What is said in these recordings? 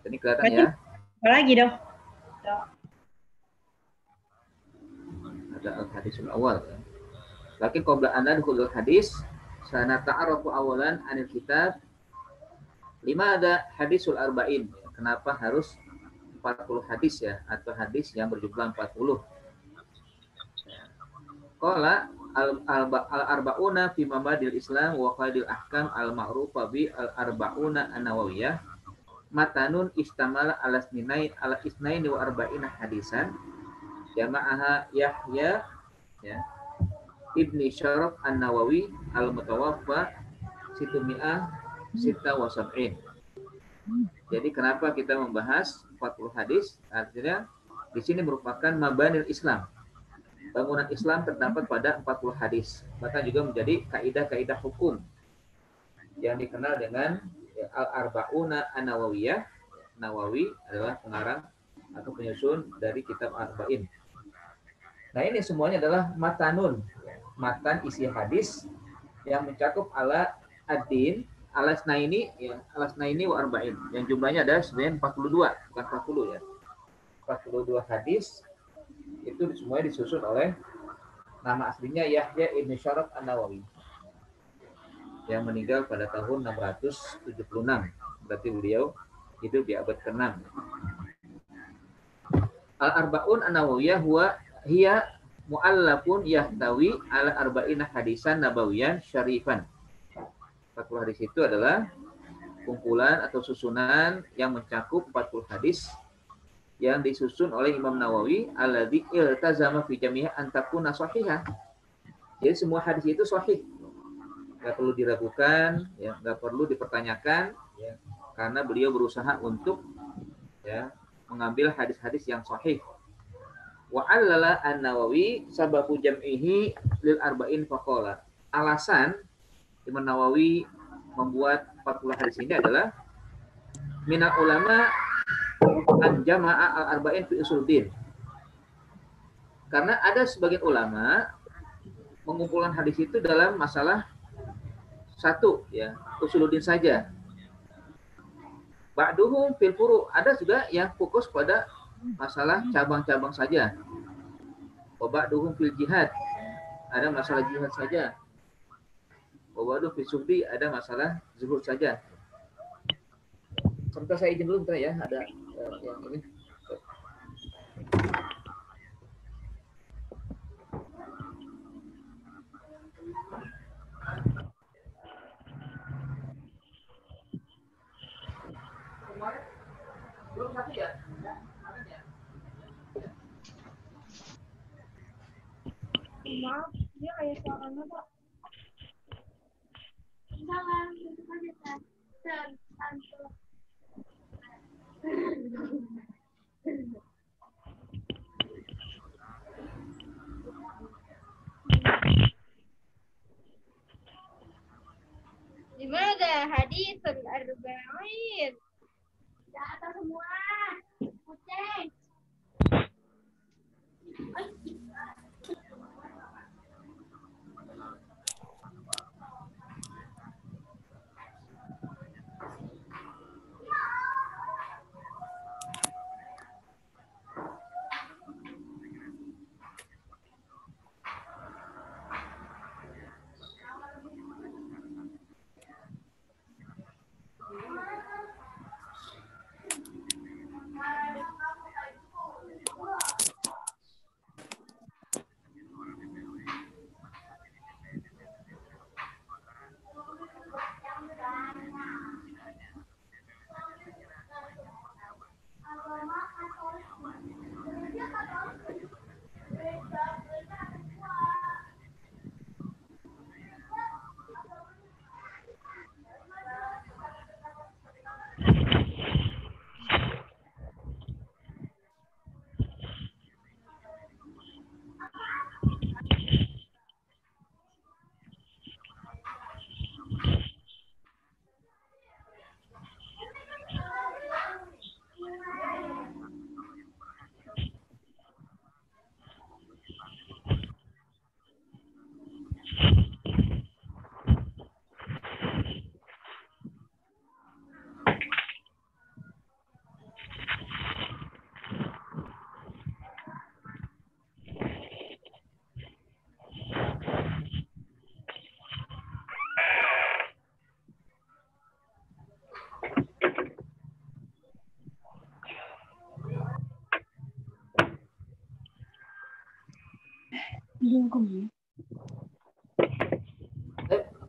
Ini kelihatan ya. Apa lagi dong? Ada al-hadisul awal ya. Lakin qabla an nadkhulul hadis sanata'arafu awalan anil kitab. Lima ada hadisul arba'in. Kenapa harus 40 hadis ya, atau hadis yang berjumlah 40. Qala al-arba'una fi mabadil Islam wa qaidil ahkam al-ma'rufa bi al-arba'una an-nawawiyah matanun istamala ala isnaini wa arba'ina hadisan jama'aha Yahya ya Ibni Syaraf an-Nawawi al-Mutawaffa situmi'ah sita wa sab'in. Jadi kenapa kita membahas 40 hadis? Artinya di sini merupakan mabanil Islam. Bangunan Islam terdapat pada 40 hadis. Bahkan juga menjadi kaidah-kaidah hukum yang dikenal dengan Al-Arba'una An-Nawawiyah. Nawawi adalah pengarang atau penyusun dari kitab Arba'in. Nah, ini semuanya adalah matanun, matan isi hadis yang mencakup ala ad-din, alasnaini ya, alasnaini wa arba'in. Yang jumlahnya ada sebenarnya 42, bukan 40 ya. 42 hadis itu semuanya disusun oleh nama aslinya Yahya Ibn Syaraf An-Nawawi yang meninggal pada tahun 676. Berarti beliau hidup di abad ke-6. Al-Arba'un An-Nawawiyah hiya mu'allafun yahtawi ala arba'ina hadisan nabawiyan syarifan. 40 hadis itu adalah kumpulan atau susunan yang mencakup 40 hadis yang disusun oleh Imam Nawawi alladzi iltazama fi jami'a an takuna shahihah. Jadi semua hadis itu sahih. Enggak perlu diragukan, ya, enggak perlu dipertanyakan, ya, karena beliau berusaha untuk ya mengambil hadis-hadis yang sahih. Wa 'allala an-Nawawi sababu jam'ihi lil arba'in faqala. Alasan Imam Nawawi membuat 40 hadis ini adalah minal ulama an jama'a al-arba'in fi usuluddin. Karena ada sebagian ulama mengumpulkan hadis itu dalam masalah satu ya, usuluddin saja. Ba'duhum fil furu', ada juga yang fokus pada masalah cabang-cabang saja. Wa ba'duhum fil jihad, ada masalah jihad saja. Waduh, Fisubdi ada masalah zuhud saja. Sebentar saya izin dulu bentar ya, ada yang ini. Belum satu ya? Maaf, dia kayak suaranya Pak. Jangan, itu aja santai. Gimana hadis al-arba'in? Data semua. Kucing.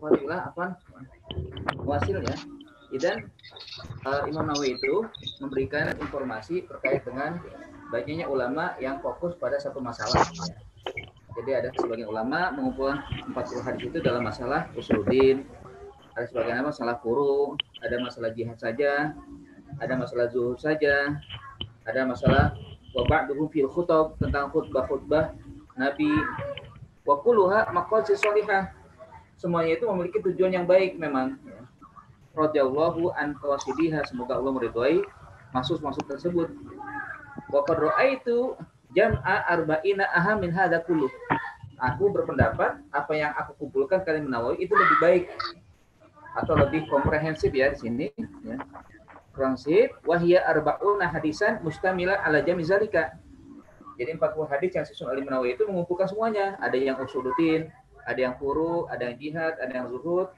Fadilah apa? Wasil ya. Dan Imam Nawawi itu memberikan informasi terkait dengan banyaknya ulama yang fokus pada satu masalah. Ya. Jadi ada sebagian ulama mengumpulkan 40 hadis itu dalam masalah usuluddin, ada sebagian masalah furu, ada masalah jihad saja, ada masalah zuhud saja, ada masalah wa ba'duhum fil khutab tentang khutbah-khutbah Nabi, wa kulluha maqasid shalihah. Semuanya itu memiliki tujuan yang baik memang. Radhiyallahu an qasidiha, semoga Allah meridhai maksud-maksud tersebut. Wa qad ra'aitu jam'a arba'ina aham min hadza kullu. Aku berpendapat apa yang aku kumpulkan kali Nawawi itu lebih baik atau lebih komprehensif ya di sini ya. Komprehensif wahya arba'una hadisan mustamila ala jami zalika. Jadi 40 hadis yang disusun oleh Nawawi itu mengumpulkan semuanya. Ada yang usuluddin, ada yang furu, ada yang jihad, ada yang zuhud,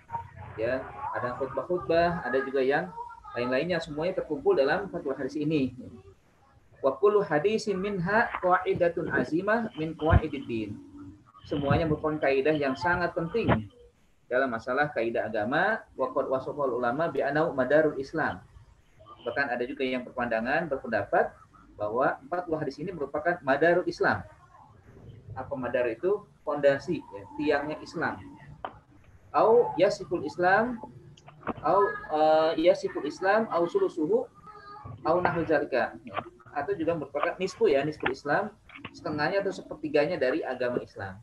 ya, ada yang khutbah-khutbah, ada juga yang lain-lainnya, semuanya terkumpul dalam 40 hadis ini. Wa kullu hadisin minha qaidatun azimah min qawaidid. Semuanya merupakan kaidah yang sangat penting dalam masalah kaidah agama. Wa qad wasafal ulama bi anau madarul Islam. Bahkan ada juga yang berpendapat bahwa 40 hadis ini merupakan madarul Islam. Apa madar itu? Fondasi, ya, tiangnya Islam. Au yasiful Islam, au sulusuhu, au nahwu zalika. Atau juga merupakan nisfu ya, nisful Islam, setengahnya atau sepertiganya dari agama Islam.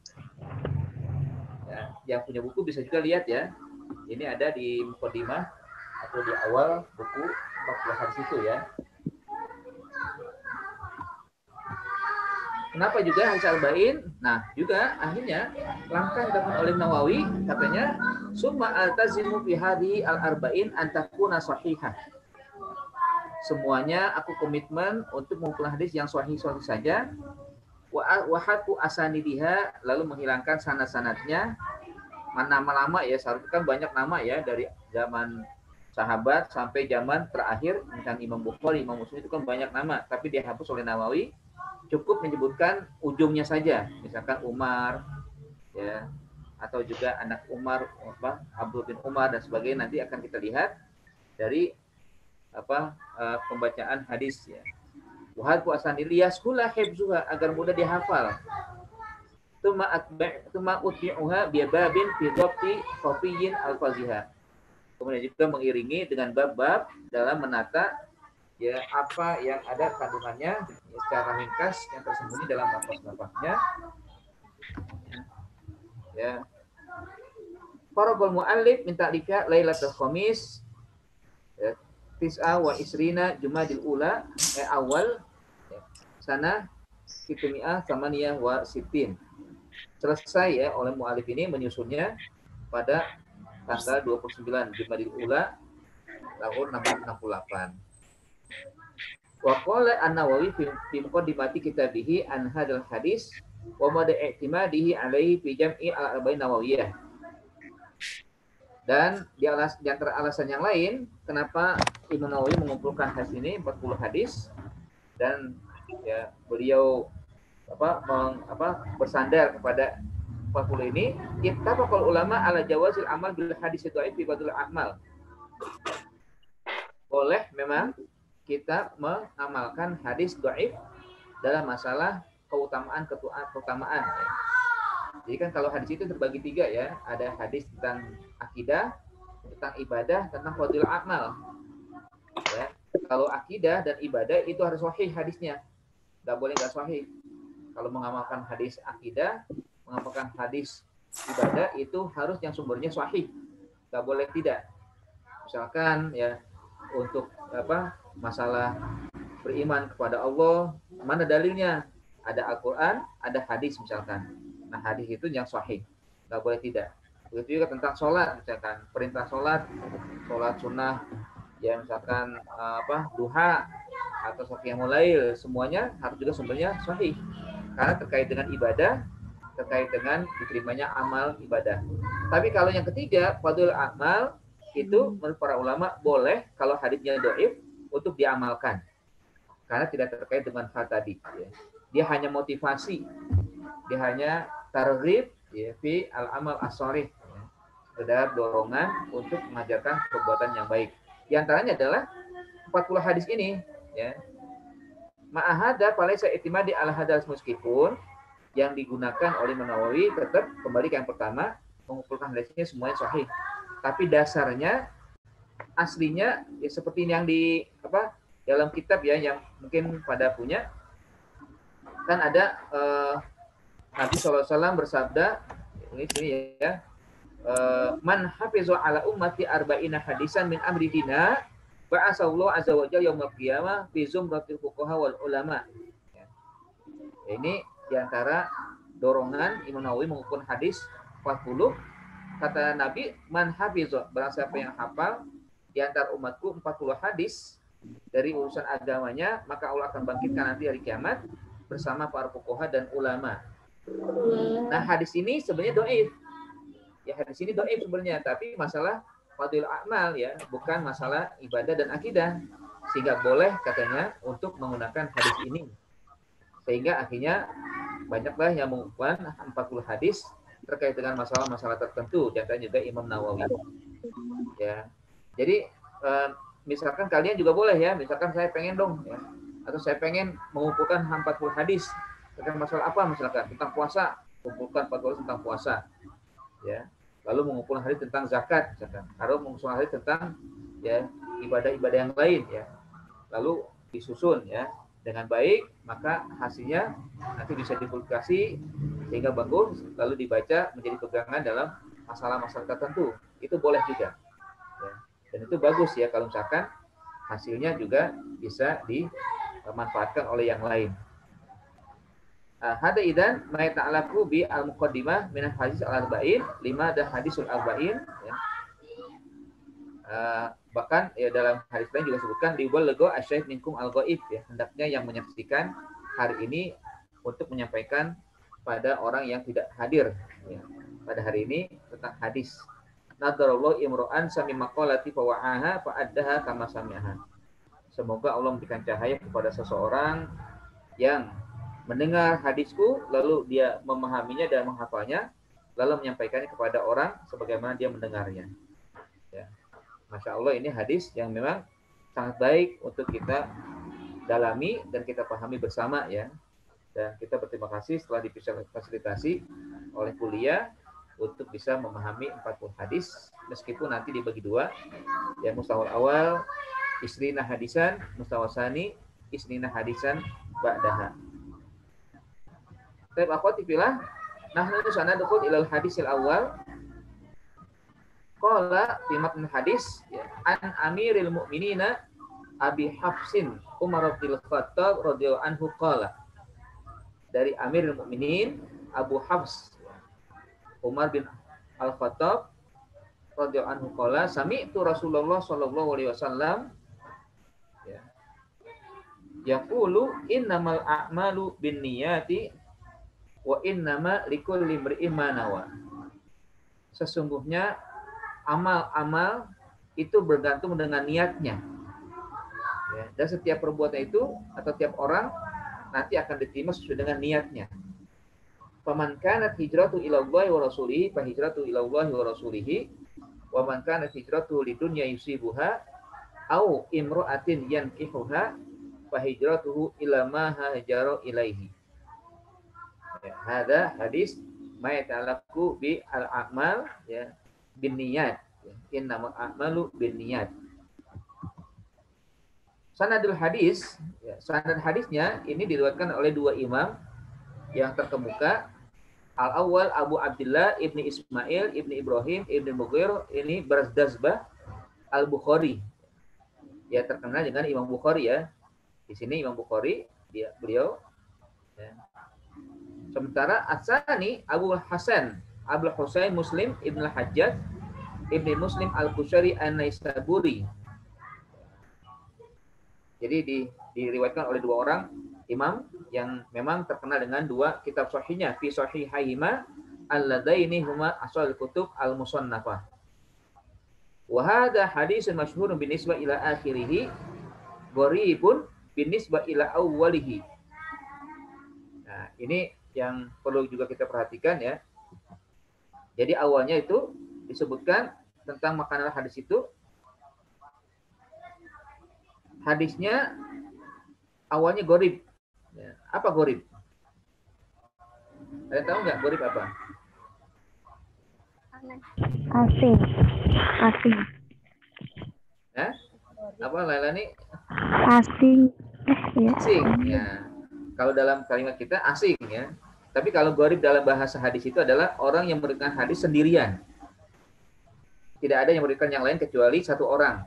Ya, yang punya buku bisa juga lihat ya. Ini ada di muqaddimah atau di awal buku 40 hadis itu ya. Kenapa juga hadis arba'in? Nah, juga akhirnya langkah dilakukan oleh Nawawi katanya summa altazimu fi hadhihi al-arba'in an takuna sahihah. Semuanya aku komitmen untuk mengumpulkan hadis yang sahih-sahih saja. Wa hatu asanidiha, lalu menghilangkan sanad-sanadnya. Nama-nama ya, seharusnya kan banyak nama ya dari zaman sahabat sampai zaman terakhir misalnya Imam Bukhari, Imam Muslim itu kan banyak nama, tapi dihapus oleh Nawawi. Cukup menyebutkan ujungnya saja, misalkan Umar, ya, atau juga anak Umar, Abdul bin Umar dan sebagainya. Nanti akan kita lihat dari pembacaan hadis ya. Wahad puasani liyaskula hifzuha, agar mudah dihafal. Tuma utbi'uha biababin fi dhabti khafiyyin al-faziha. Kemudian juga mengiringi dengan bab-bab dalam menata ya apa yang ada kandungannya ya, secara ringkas yang tersembunyi dalam lafaz-lafaznya. Ya. Faraqul muallif min ta'lifha Lailatul Khamis ya, tis'a wa isrina Jumadil Ula awal ya, sana Kitumiyah Samaniyah wa Sitin. Selesai ya oleh muallif ini menyusunnya pada tanggal 29 Jumadil Ula tahun 668. Wa qala an-Nawawi fi muqaddimati kitabih an hadzal hadis wa mada i'timadihi alaihi fi jam'i al-arba'in nawawiyah. Dan di antara alasan yang lain kenapa Imam Nawawi mengumpulkan hadis ini 40 hadis dan ya beliau bersandar kepada 40 ini, ittafaqal ulama ala jawazil amal bil hadis dhaif fi badul a'mal. Boleh memang kita mengamalkan hadis dhaif dalam masalah keutamaan. Ya. Jadi kan kalau hadis itu terbagi 3 ya, ada hadis tentang akidah, tentang ibadah, tentang fadhil amal. Ya. Kalau akidah dan ibadah itu harus sahih hadisnya, nggak boleh nggak sahih. Kalau mengamalkan hadis akidah, mengamalkan hadis ibadah itu harus yang sumbernya sahih, nggak boleh tidak. Misalkan ya untuk masalah beriman kepada Allah, mana dalilnya? Ada Al-Quran, ada hadis misalkan. Nah hadis itu yang sahih, nggak boleh tidak. Begitu juga tentang sholat, misalkan perintah sholat sunnah, ya misalkan duha atau qiyamul lail, semuanya harus juga sumbernya sahih. Karena terkait dengan ibadah, terkait dengan diterimanya amal ibadah. Tapi kalau yang ketiga, fadhil amal, itu menurut para ulama boleh kalau hadisnya dhaif untuk diamalkan karena tidak terkait dengan hal tadi ya. Dia hanya motivasi, dia hanya targhib ya fi al-amal as-shalih. Sekedar dorongan untuk mengajarkan perbuatan yang baik. Di antaranya adalah 40 hadis ini ya. Ma'ahada falaisa i'timadi ala hadal, meskipun yang digunakan oleh Nawawi tetap kembali ke yang pertama, mengumpulkan hadisnya semuanya sahih. Tapi dasarnya aslinya ya seperti yang di dalam kitab ya, yang mungkin pada punya, kan ada Nabi SAW bersabda ini sini ya, man hafizu ala ummati arba'ina hadisan min amri dina ba'asallahu azza wa jalla yaumil qiyamah fi zumratil fuqaha wal ulama. Ya. Ini diantara dorongan Imam Nawawi mengumpulkan hadis 40. Kata Nabi, man hafizu, barang siapa yang hafal di antara umatku 40 hadis dari urusan agamanya, maka Allah akan bangkitkan nanti hari kiamat bersama para fuqaha dan ulama. Nah, hadis ini sebenarnya dhaif. Ya, hadis ini dhaif sebenarnya, tapi masalah fadhil a'mal ya, bukan masalah ibadah dan akidah. Sehingga boleh katanya untuk menggunakan hadis ini. Sehingga akhirnya banyaklah yang mengumpulkan 40 hadis terkait dengan masalah-masalah tertentu, contohnya juga Imam Nawawi. Ya. Jadi misalkan kalian juga boleh ya, misalkan saya pengen dong ya, atau saya pengen mengumpulkan 40 hadis tentang masalah apa, misalkan tentang puasa, kumpulkan 40 tentang puasa. Ya. Lalu mengumpulkan hadis tentang zakat, misalkan. Atau mengumpulkan hadis tentang ya ibadah-ibadah yang lain ya. Lalu disusun ya dengan baik, maka hasilnya nanti bisa dipublikasi sehingga bagus, lalu dibaca menjadi pegangan dalam masalah-masalah tertentu. Itu boleh juga. Ya. Dan itu bagus ya kalau misalkan hasilnya juga bisa dimanfaatkan oleh yang lain. Hada idan ma ta'alaku bi al-muqaddimah min hadis al-arba'in, 5 dan hadisul arba'in ya. Bahkan ya dalam hadis lain juga sebutkan dibalagha asyahid minkum al-ghaib ya, hendaknya yang menyaksikan hari ini untuk menyampaikan pada orang yang tidak hadir ya, pada hari ini tentang hadis. Nadarallahu imro'an sami maqalati fa wa'aha fa addaha kama sami'aha. Semoga Allah memberikan cahaya kepada seseorang yang mendengar hadisku lalu dia memahaminya dan menghafalnya lalu menyampaikannya kepada orang sebagaimana dia mendengarnya. Ya. Masya Allah, ini hadis yang memang sangat baik untuk kita dalami dan kita pahami bersama ya. Dan kita berterima kasih setelah difasilitasi oleh kuliah untuk bisa memahami 40 hadis meskipun nanti dibagi dua ya, mustawal awal isrina hadisan, mustawal sani isrina hadisan ba'daha. Baik, akhwati fillah, nahnu sanadkhul ilal hadisil awal. Qala fi matn hadis ya, an Amiril Mukminina Abi Hafsin Umar bin Khattab radhiyallahu anhu qala. Dari Amirul Mukminin Abu Hafs Umar bin Al-Khattab radhiyallahu anhu qala sami'tu Rasulullah sallallahu alaihi wasallam ya yaqulu innamal a'malu binniyati wa innama likulli imri'in ma nawa. Sesungguhnya amal-amal itu bergantung dengan niatnya. Ya, dan setiap perbuatan itu atau tiap orang nanti akan diterima sesuai dengan niatnya. Faman kanat hijratu ila Allah wa rasulihi fa hijratu ila Allah wa rasulihi wa man kanat hijratu lidunya yusibuha au imra'atin yankihuha fa hijratuhu ila ma hajara ilaihi. Ya, hada hadis ma yata'allaqu bi al-a'mal ya bin niyat. Innamal a'malu bin niyat. Sanadul hadis, ya, sanad hadisnya ini diriwayatkan oleh dua imam yang terkemuka. Al-awwal Abu Abdullah Ibni Ismail Ibni Ibrahim Ibni Mughir ini Barazdazbah Al-Bukhari. Ya, terkenal dengan Imam Bukhari ya. Di sini Imam Bukhari beliau ya. Sementara As-Sani Abu Hasan Abdul Husain Muslim Ibn Al-Hajjaj Ibni Muslim Al-Qushari An-Naisaburi. Jadi diriwayatkan oleh dua orang imam yang memang terkenal dengan dua kitab sahihnya, fi sahihaihima alladaini huma asal kutub al-musannafah. Wa hadha hadisun masyhurun binisbah ila akhirih, gharibun binisbah ila awwalihi. Nah, ini yang perlu juga kita perhatikan ya. Jadi awalnya itu disebutkan tentang makanan hadis itu. Hadisnya awalnya gorib. Ya. Apa gorib? Ada tahu nggak gorib apa? Asing. Asing. Ya? Apa Laila nih? Asing. Ya. Asing. Ya. Kalau dalam kalimat kita asing ya. Tapi kalau gorib dalam bahasa hadis itu adalah orang yang meriwayatkan hadis sendirian. Tidak ada yang meriwayatkan yang lain kecuali satu orang.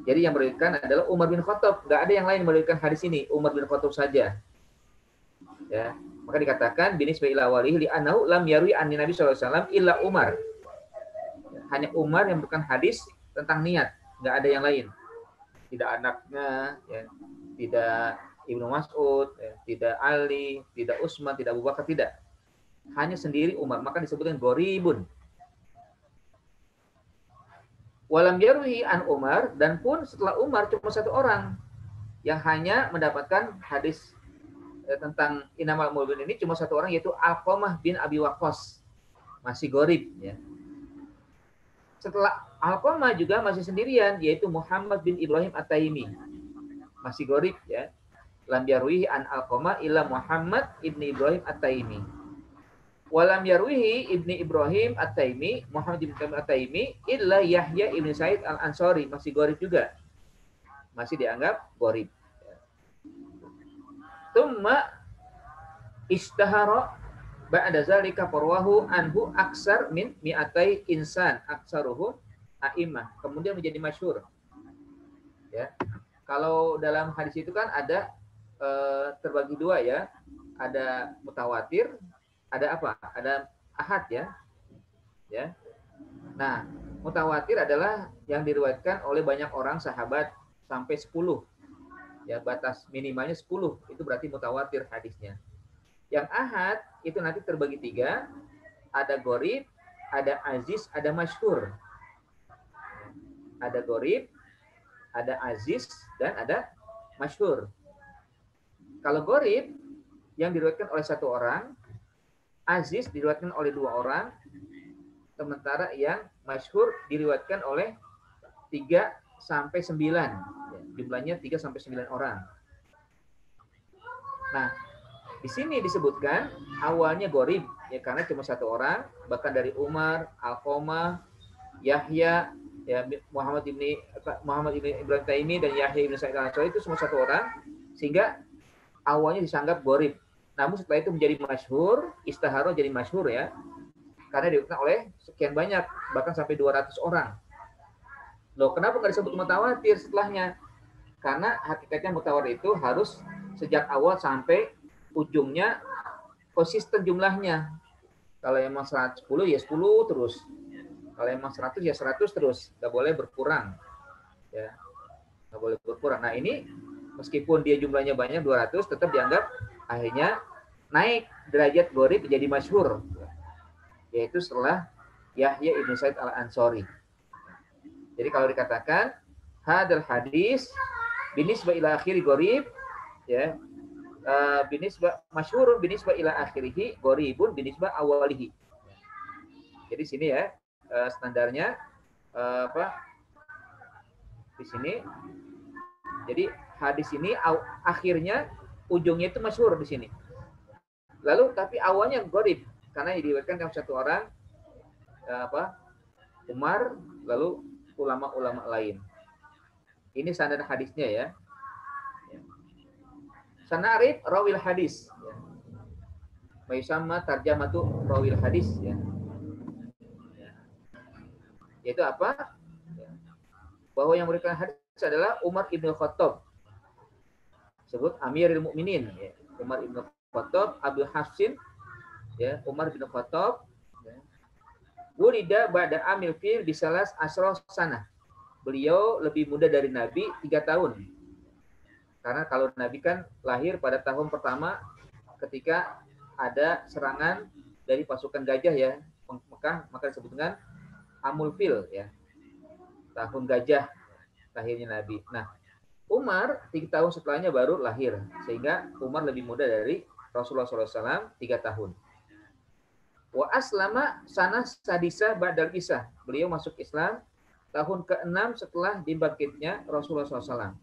Jadi yang meriwayatkan adalah Umar bin Khattab. Nggak ada yang lain meriwayatkan hadis ini. Umar bin Khattab saja. Ya. Maka dikatakan binisbah ila walihi li'annahu lam yarwi an Nabi sallallahu alaihi wasallam illa Umar. Hanya Umar yang bukan hadis tentang niat, nggak ada yang lain. Tidak anaknya, ya, tidak Ibnu Mas'ud, ya, tidak Ali, tidak Utsman, tidak Abu Bakar, tidak. Hanya sendiri Umar, maka disebutkan goribun. Walam yarwi an Umar, dan pun setelah Umar cuma satu orang yang hanya mendapatkan hadis tentang Innamal Mu'minun ini cuma satu orang, yaitu Alqamah bin Abi Waqqas, masih gorib ya. Setelah Alqamah juga masih sendirian, yaitu Muhammad bin Ibrahim At-Taimi, masih gorib ya. Lam yarwihi an Alqamah illa Muhammad ibni Ibrahim At-Taimi. Walam yarwihi ibni Ibrahim At-Taimi, Muhammad ibn Ibrahim At-Taimi illa Yahya ibni Sa'id Al-Ansari, masih gorib juga, masih dianggap gorib. Tumma istahara ba'da zalika farwahu anhu aksar min mi'atai insan aksaruhum a'imah. Kemudian menjadi masyhur. Ya. Kalau dalam hadis itu kan ada terbagi dua ya. Ada mutawatir, ada apa? Ada ahad ya. Ya. Nah, mutawatir adalah yang diriwayatkan oleh banyak orang sahabat sampai 10. Ya, batas minimalnya 10, itu berarti mutawatir hadisnya. Yang ahad itu nanti terbagi 3, ada gorib, ada aziz, ada masyhur. Ada gorib, ada aziz, dan ada masyhur. Kalau gorib yang diriwayatkan oleh satu orang, aziz diriwayatkan oleh 2 orang, sementara yang masyhur diriwayatkan oleh 3 sampai 9. Jumlahnya 3 sampai 9 orang. Nah, di sini disebutkan awalnya gorib ya karena cuma satu orang, bahkan dari Umar, Alqamah, Yahya, ya Muhammad ibni Ibrahim Taimi dan Yahya ibni Sa'id Al-Ansari itu semua satu orang, sehingga awalnya disanggap gorib. Namun setelah itu menjadi masyhur, istihara jadi masyhur ya, karena diriwayatkan oleh sekian banyak, bahkan sampai 200 orang. Loh, kenapa nggak disebut mutawatir setelahnya? Karena hakikatnya mutawatir itu harus sejak awal sampai ujungnya konsisten jumlahnya. Kalau emang 10 ya 10 terus. Kalau emang 100 ya 100 terus. Nggak boleh berkurang. Ya, nggak boleh berkurang. Nah ini meskipun dia jumlahnya banyak 200, tetap dianggap akhirnya naik derajat gorib menjadi masyhur. Yaitu setelah Yahya ibn Sa'id Al-Ansari. Jadi kalau dikatakan hadal hadis binisbah ila akhiri gorib, ya, binisbah masyhurun binisbah ila akhirihi goribun binisbah awalihi. Jadi sini ya standarnya apa di sini. Jadi hadis ini akhirnya ujungnya itu masyhur di sini. Lalu tapi awalnya gorib karena diriwayatkan oleh satu orang Umar, lalu ulama-ulama lain. Ini standar hadisnya ya. Sanarif rawil hadis. Mayusamma tarjamatu rawil hadis ya. Yaitu apa? Bahwa yang memberikan hadis adalah Umar ibn Khattab. Sebut Amirul Mukminin ya. Umar ibn Khattab, Abu Hafsin ya, Umar bin Khattab ya. Wulida ba'da amil fil bisalas asra sanah. Beliau lebih muda dari Nabi 3 tahun. Karena kalau Nabi kan lahir pada tahun pertama ketika ada serangan dari pasukan gajah ya, Mekah, maka disebut dengan Amul Fil ya. Tahun gajah lahirnya Nabi. Nah, Umar 3 tahun setelahnya baru lahir, sehingga Umar lebih muda dari Rasulullah SAW 3 tahun. Wa aslama sana sadisa ba'dal isah. Beliau masuk Islam tahun ke-6 setelah dibangkitnya Rasulullah SAW.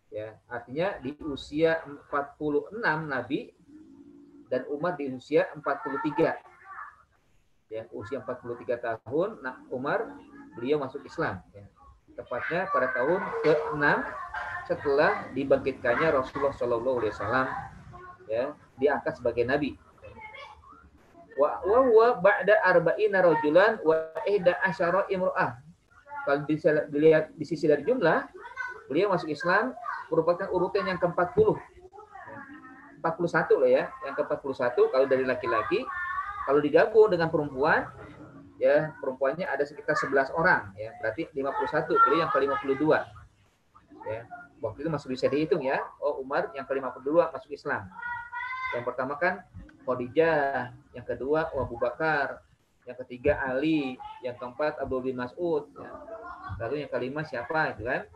Ya, artinya di usia 46 Nabi dan Umar di usia 43. Ya, usia 43 tahun Umar beliau masuk Islam. Ya. Tepatnya pada tahun ke-6 setelah dibangkitkannya Rasulullah SAW, ya, diangkat sebagai nabi. Wa huwa ba'da arba'ina rajulan wa ihda asyara imra'ah. Kalau dilihat di sisi dari jumlah, beliau masuk Islam merupakan urutan yang ke-40. 41 lah ya, yang ke-41 kalau dari laki-laki. Kalau digabung dengan perempuan, ya perempuannya ada sekitar 11 orang, ya berarti 51. Beliau yang ke-52. Ya, waktu itu masih bisa dihitung ya. Oh, Umar yang ke-52 masuk Islam. Yang pertama kan Khadijah, yang kedua Abu Bakar, yang ketiga Ali, yang keempat Abdullah bin Mas'ud, ya. Lalu yang kelima siapa itu kan?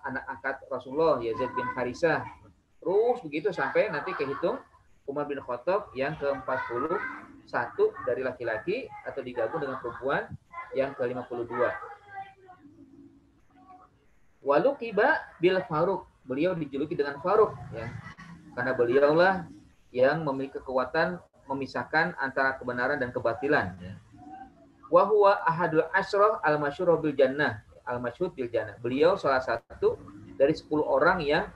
Anak angkat Rasulullah, Yazid bin Harisah. Terus begitu sampai nanti kehitung Umar bin Khattab yang ke-41 dari laki-laki atau digabung dengan perempuan yang ke-52. Waluqiba bil Faruq, beliau dijuluki dengan Faruq, ya. Karena beliaulah yang memiliki kekuatan memisahkan antara kebenaran dan kebatilan, ya. Wa huwa ahadul asyrah al-masyhur bil jannah, al-masyhur bil jannah. Beliau salah satu dari 10 orang yang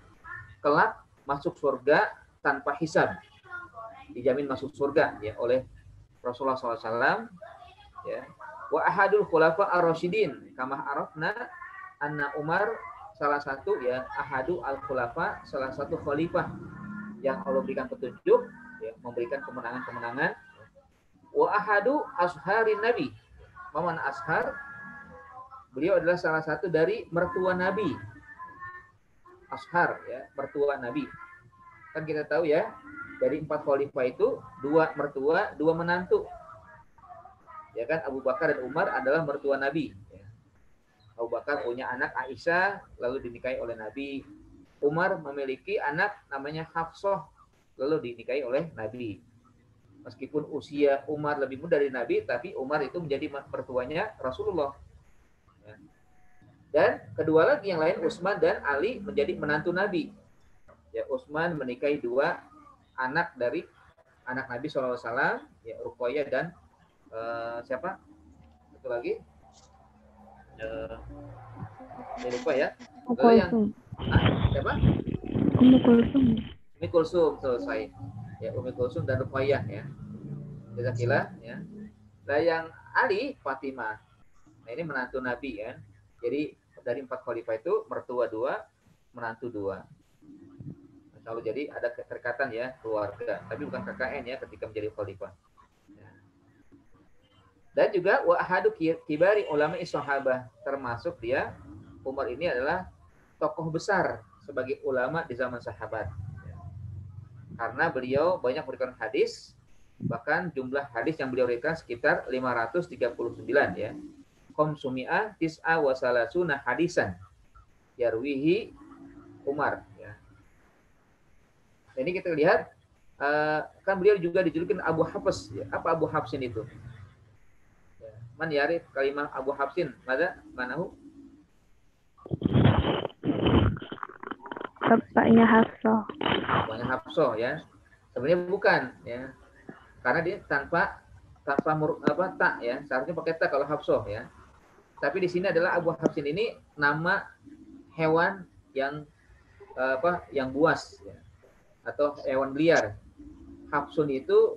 kelak masuk surga tanpa hisab. Dijamin masuk surga ya oleh Rasulullah SAW, ya. Wa ahadul khulafa ar-rasyidin kama arafna anna Umar salah satu ya ahadu al-khulafa, salah satu khalifah yang Allah berikan petunjuk, ya, memberikan kemenangan-kemenangan. Wa ahadu asharin nabi. Maman ashar, beliau adalah salah satu dari mertua Nabi. Ashar ya, mertua Nabi. Kan kita tahu ya, dari 4 khalifah itu 2 mertua, 2 menantu. Ya kan, Abu Bakar dan Umar adalah mertua Nabi. Ya. Abu Bakar punya anak Aisyah, lalu dinikahi oleh Nabi. Umar memiliki anak namanya Hafsah, lalu dinikahi oleh Nabi. Meskipun usia Umar lebih muda dari Nabi, tapi Umar itu menjadi mertuanya Rasulullah. Ya. Dan kedua lagi yang lain, Utsman dan Ali menjadi menantu Nabi. Ya, Utsman menikahi 2 anak dari anak Nabi SAW, ya, Ruqayyah dan siapa? Satu lagi. Lupa ya. Lalu yang siapa? Ummu Kulsum. Umi Kulsum, selesai. Ya, Umi Kulsum dan Ruqayyah ya. Jazakillah ya. Nah, yang Ali, Fatimah. Nah, ini menantu Nabi kan. Jadi dari 4 khalifah itu mertua 2, menantu 2. Lalu jadi ada keterikatan ya keluarga, tapi bukan KKN ya ketika menjadi khalifah. Ya. Dan juga wa ahadu kibari ulama sahabah, termasuk dia Umar ini adalah tokoh besar sebagai ulama di zaman sahabat. Ya. Karena beliau banyak memberikan hadis, bahkan jumlah hadis yang beliau berikan sekitar 539 ya. Qomsumi'ah tis'a wa salasuna hadisan yarwihi Umar ya. Ini kita lihat kan beliau juga dijulukin Abu Hafs ya. Apa Abu Hafsin itu? Ya. Man yarif kalimah Abu Hafsin? Manahu? Bapaknya Hafsah. Bapaknya Hafsah ya. Sebenarnya bukan ya. Karena dia tanpa tak ya. Seharusnya pakai tak kalau Hafsah ya. Tapi di sini adalah Abu Hafsin ini nama hewan yang yang buas ya. Atau hewan liar. Hafsun itu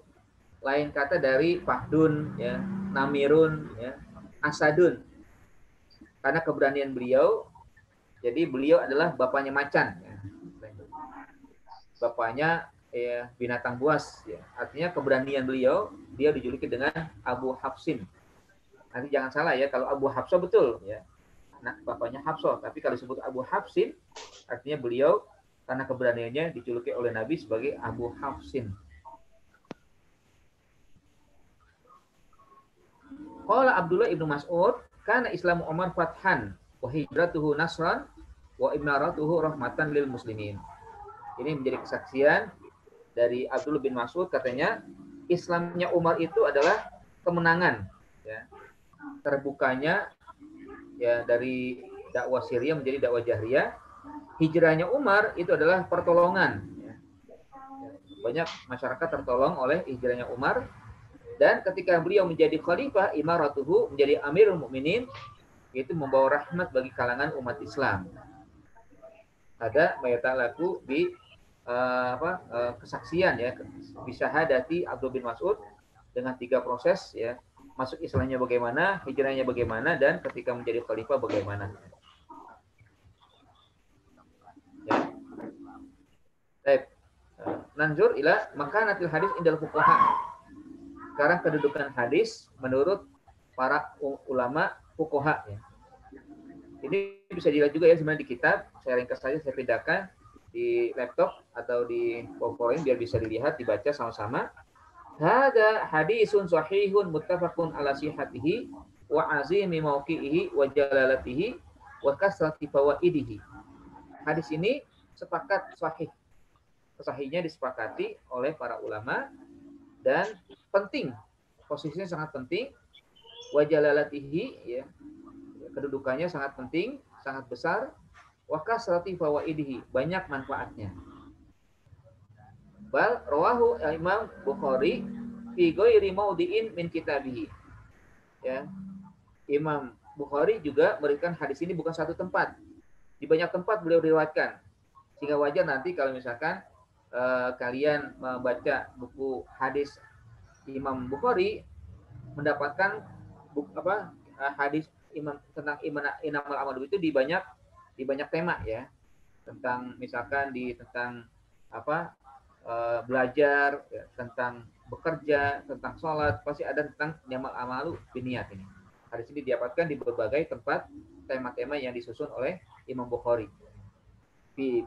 lain kata dari fahdun ya, namirun ya, asadun. Karena keberanian beliau, jadi beliau adalah bapaknya macan ya. Bapaknya ya, binatang buas ya. Artinya keberanian beliau, dia dijuluki dengan Abu Hafsin. Nanti jangan salah ya, kalau Abu Hafsah betul ya. Anak bapaknya Hafsah, tapi kalau disebut Abu Hafsin artinya beliau karena keberaniannya dijuluki oleh Nabi sebagai Abu Hafsin. Qala Abdullah ibnu Mas'ud, kana Islamu Umar fathan wa hijratuhu nasran wa imratuhu rahmatan lil muslimin. Ini menjadi kesaksian dari Abdullah bin Mas'ud, katanya Islamnya Umar itu adalah kemenangan, ya, terbukanya ya dari dakwah Syria menjadi dakwah Jahriyah. Hijrahnya Umar itu adalah pertolongan, ya. Banyak masyarakat tertolong oleh hijrahnya Umar, dan ketika beliau menjadi khalifah, imaratuhu, menjadi Amirul Mukminin, itu membawa rahmat bagi kalangan umat Islam. Ada mayatalaku di kesaksian, ya, bisa hadati Abdul bin Mas'ud dengan 3 proses, ya, masuk Islamnya bagaimana, hijrahnya bagaimana, dan ketika menjadi khalifah bagaimana. Ya. Baik. Nanzur ila makanatil hadis indal fuqaha. Sekarang kedudukan hadis menurut para ulama fuqaha, ya. Ini bisa dilihat juga ya sebenarnya di kitab. Saya ringkas saja, saya pindahkan di laptop atau di PowerPoint biar bisa dilihat, dibaca sama-sama. Hada hadisun sahihun muttafaqun ala sihhatihi wa azimi mauqi'ihi wa jalalatihi wa kasrati fawaidihi. Hadis ini sepakat sahih. Sahihnya disepakati oleh para ulama dan penting. Posisinya sangat penting. Wa jalalatihi, ya. Kedudukannya sangat penting, sangat besar. Wa kasrati fawaidihi, banyak manfaatnya. Bal rawahu Imam Bukhari fi ghairi maudi'in min kitabihi. Ya. Imam Bukhari juga memberikan hadis ini bukan satu tempat. Di banyak tempat beliau riwayatkan. Sehingga wajar nanti kalau misalkan kalian membaca buku hadis Imam Bukhari, mendapatkan hadis Imam tentang inamal amal itu di banyak tema, ya. Tentang misalkan tentang belajar, ya, tentang bekerja, tentang sholat, pasti ada tentang innamal amalu binniyat ini. Hadis ini didapatkan di berbagai tempat, tema-tema yang disusun oleh Imam Bukhari. Fi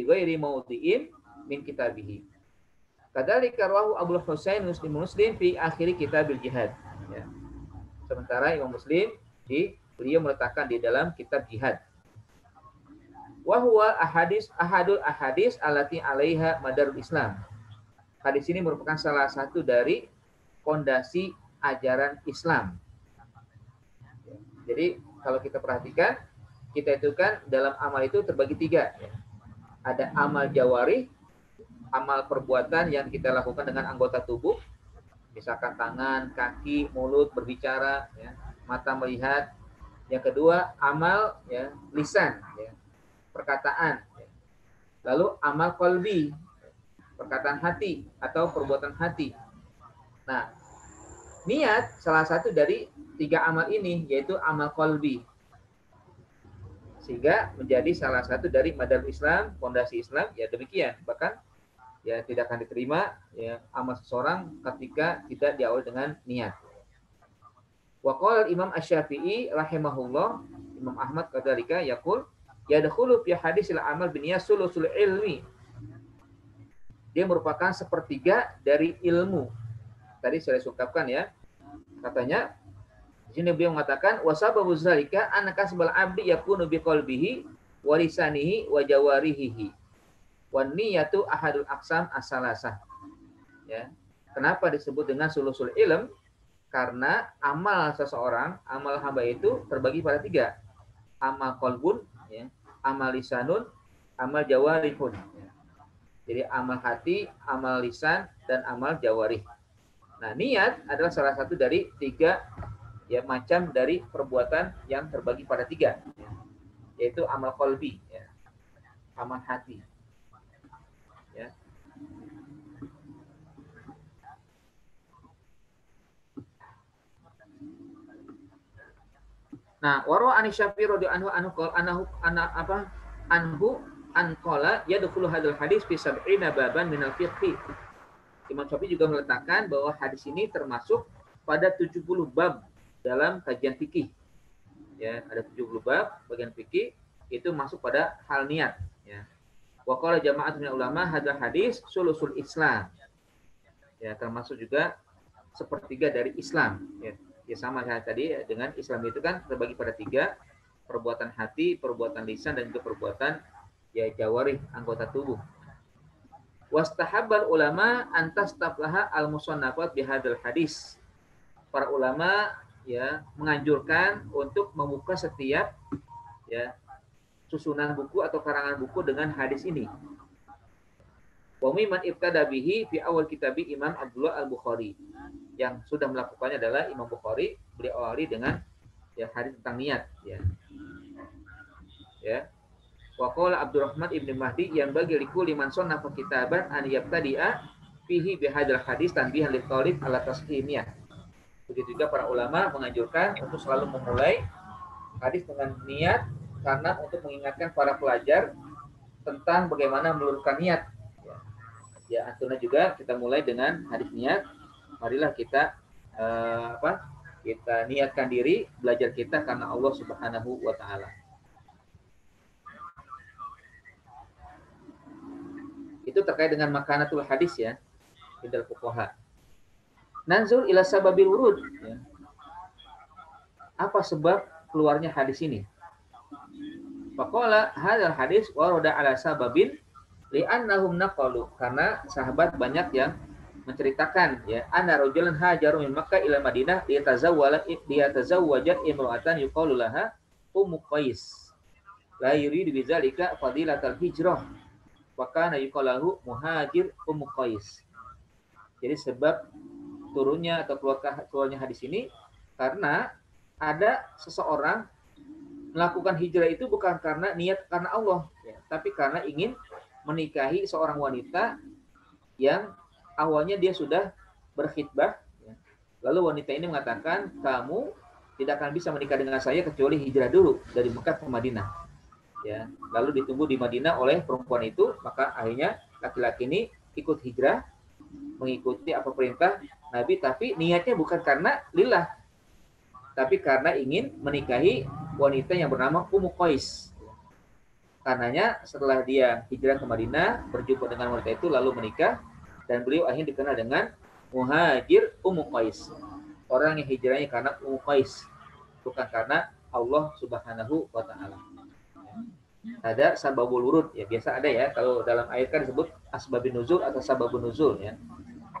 ghairi maudi'in min kitabihi. Kadzalika rawahu Abu Husain Muslim fi akhir kitabil jihad. Ya. Sementara Imam Muslim beliau meletakkan di dalam kitab jihad. Wa huwa ahadul ahadis allati 'alaiha madarul Islam. Hadis ini merupakan salah satu dari fondasi ajaran Islam. Jadi kalau kita perhatikan, kita itu kan dalam amal itu terbagi 3. Ya. Ada amal jawari, amal perbuatan yang kita lakukan dengan anggota tubuh, misalkan tangan, kaki, mulut, berbicara, ya, mata melihat. Yang kedua amal, ya, lisan, ya, perkataan. Ya. Lalu amal qalbi, perkataan hati atau perbuatan hati. Nah, niat salah satu dari 3 amal ini, yaitu amal qalbi. Sehingga menjadi salah satu dari madar Islam, fondasi Islam, ya demikian. Bahkan ya tidak akan diterima, ya, amal seseorang ketika tidak diawali dengan niat. Wa qala Imam Asy-Syafi'i rahimahullah, Imam Ahmad kadzalika yaqul yadkhulu fi hadisil amal binniyat sulusul ilmi. Dia merupakan sepertiga dari ilmu. Tadi saya ungkapkan, ya. Katanya di sini beliau mengatakan wasababu zalika an kasbal abdi yakunu biqalbihi wa lisanihi wa jawarihi. Wan niyatu ahadul aqsam as-salasah. Ya. Kenapa disebut dengan sulusul ilm? Karena amal seseorang, amal hamba itu terbagi pada 3. Amal qalbun, ya, amal lisanun, amal jawarihun. Ya. Jadi amal hati, amal lisan, dan amal jawarih. Nah, niat adalah salah satu dari 3, ya, macam dari perbuatan yang terbagi pada 3, ya, yaitu amal qalbi, ya, amal hati. Ya. Nah, waro Anisyafi radhiyallahu anhu anqala yadkhulu hadzal hadis fi 70 baban minal fiqh. Imam Syafi'i juga meletakkan bahwa hadis ini termasuk pada 70 bab dalam kajian fikih. Ya, ada 70 bab bagian fikih itu masuk pada hal niat, ya. Wa qala jama'atun min ulama hadzal hadis sulusul Islam. Ya, termasuk juga sepertiga dari Islam, ya. Ya sama kayak tadi, ya, dengan Islam itu kan terbagi pada 3, perbuatan hati, perbuatan lisan, dan juga perbuatan, ya, jawarih, anggota tubuh. Wastahabbal ulama antas tablaha al-musannafat bihadzal hadis. Para ulama ya menganjurkan untuk membuka setiap ya susunan buku atau karangan buku dengan hadis ini. Wa mimman ibtada bihi fi awal kitabi Imam Abdullah Al-Bukhari. Yang sudah melakukannya adalah Imam Bukhari, beliau awali dengan ya hadis tentang niat ya. Ya. Wa qala Abdurrahman ibn Mahdi yang bagi likulli man sannafa kitaban an yabtadi'a fihi bihadzal hadis tanbihan li talib ala taslimiyah. Begitu juga para ulama menganjurkan untuk selalu memulai hadis dengan niat karena untuk mengingatkan para pelajar tentang bagaimana meluruskan niat. Ya, akhirnya juga kita mulai dengan hadis niat. Marilah kita kita niatkan diri belajar kita karena Allah Subhanahu wa taala. Itu terkait dengan makanatul hadis ya, indal fuqaha. Nanzur ila sababil wurud ya. Apa sebab keluarnya hadis ini? Faqala hadzal hadis warada ala sababin li'annahum naqalu, karena sahabat banyak yang menceritakan ya anna rajulan hajaru min Makkah ila Madinah liyatazawwaja imra'atan yuqalu laha Ummu Qais la yuridu bidzalika fadilatal hijrah wa kana yuqalu muhajir Ummu Qais. Jadi sebab turunnya atau keluarnya hadis ini karena ada seseorang melakukan hijrah itu bukan karena niat karena Allah ya, tapi karena ingin menikahi seorang wanita yang awalnya dia sudah berkhitbah ya. Lalu wanita ini mengatakan, kamu tidak akan bisa menikah dengan saya kecuali hijrah dulu dari Mekah ke Madinah ya. Lalu ditunggu di Madinah oleh perempuan itu, maka akhirnya laki-laki ini ikut hijrah mengikuti apa perintah Nabi, tapi niatnya bukan karena lillah, tapi karena ingin menikahi wanita yang bernama Ummu Qais. Karenanya setelah dia hijrah ke Madinah, berjumpa dengan wanita itu lalu menikah, dan beliau akhirnya dikenal dengan Muhajir Ummu Qais. Orang yang hijrahnya karena Ummu Qais, bukan karena Allah Subhanahu wa taala. Ada sababul wurud ya, biasa ada ya, kalau dalam ayat kan disebut asbabun nuzul atau sababun nuzul ya.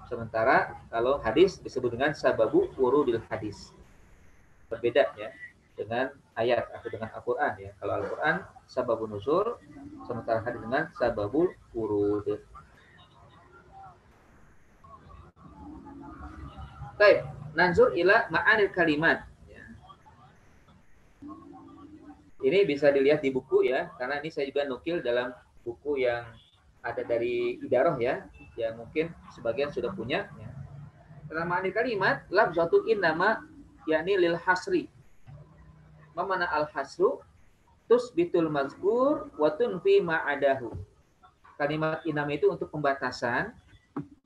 Sementara kalau hadis disebut dengan sababu wurudil hadis. Berbeda ya dengan ayat atau dengan Al-Qur'an ya. Kalau Al-Qur'an sababun nuzul, sementara hadis dengan sababul wurud. Baik, nanzur ila ma'anil kalimat. Ini bisa dilihat di buku ya, karena ini saya juga nukil dalam buku yang ada dari Idaroh ya, yang mungkin sebagian sudah punya. Ya. Dalam ma'anil kalimat, lafzatu innama yakni lil hasri. Mana al-hasru tusbitul mazkur wa tunfi ma'adahu. Kalimat inam itu untuk pembatasan,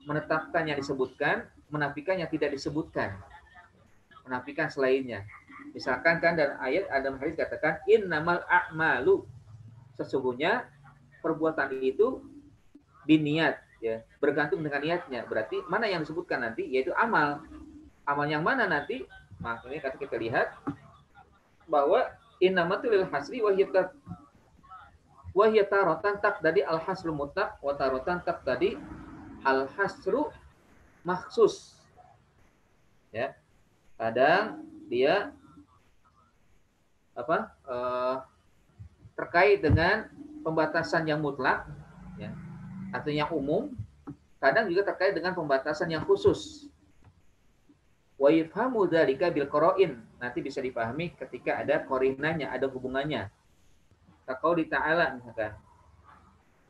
menetapkan yang disebutkan, menafikan yang tidak disebutkan. Menafikan selainnya. Misalkan kan dalam ayat Adam hadis katakan innamal a'malu. Sesungguhnya perbuatan itu biniat ya, bergantung dengan niatnya. Berarti mana yang disebutkan nanti yaitu amal. Amal yang mana nanti? Makanya kata kita lihat bahwa innamatul lil hasri wa hiya taratan taqdadi al hasru mutlaq wa taratan taqdadi al hasru makhsus. Ya. Kadang dia terkait dengan pembatasan yang mutlak ya, atau yang umum, kadang juga terkait dengan pembatasan yang khusus. Wa yafhamu dzalika bil qara'in, nanti bisa dipahami ketika ada qarinanya, ada hubungannya. Kaqouli ta'ala misalkan,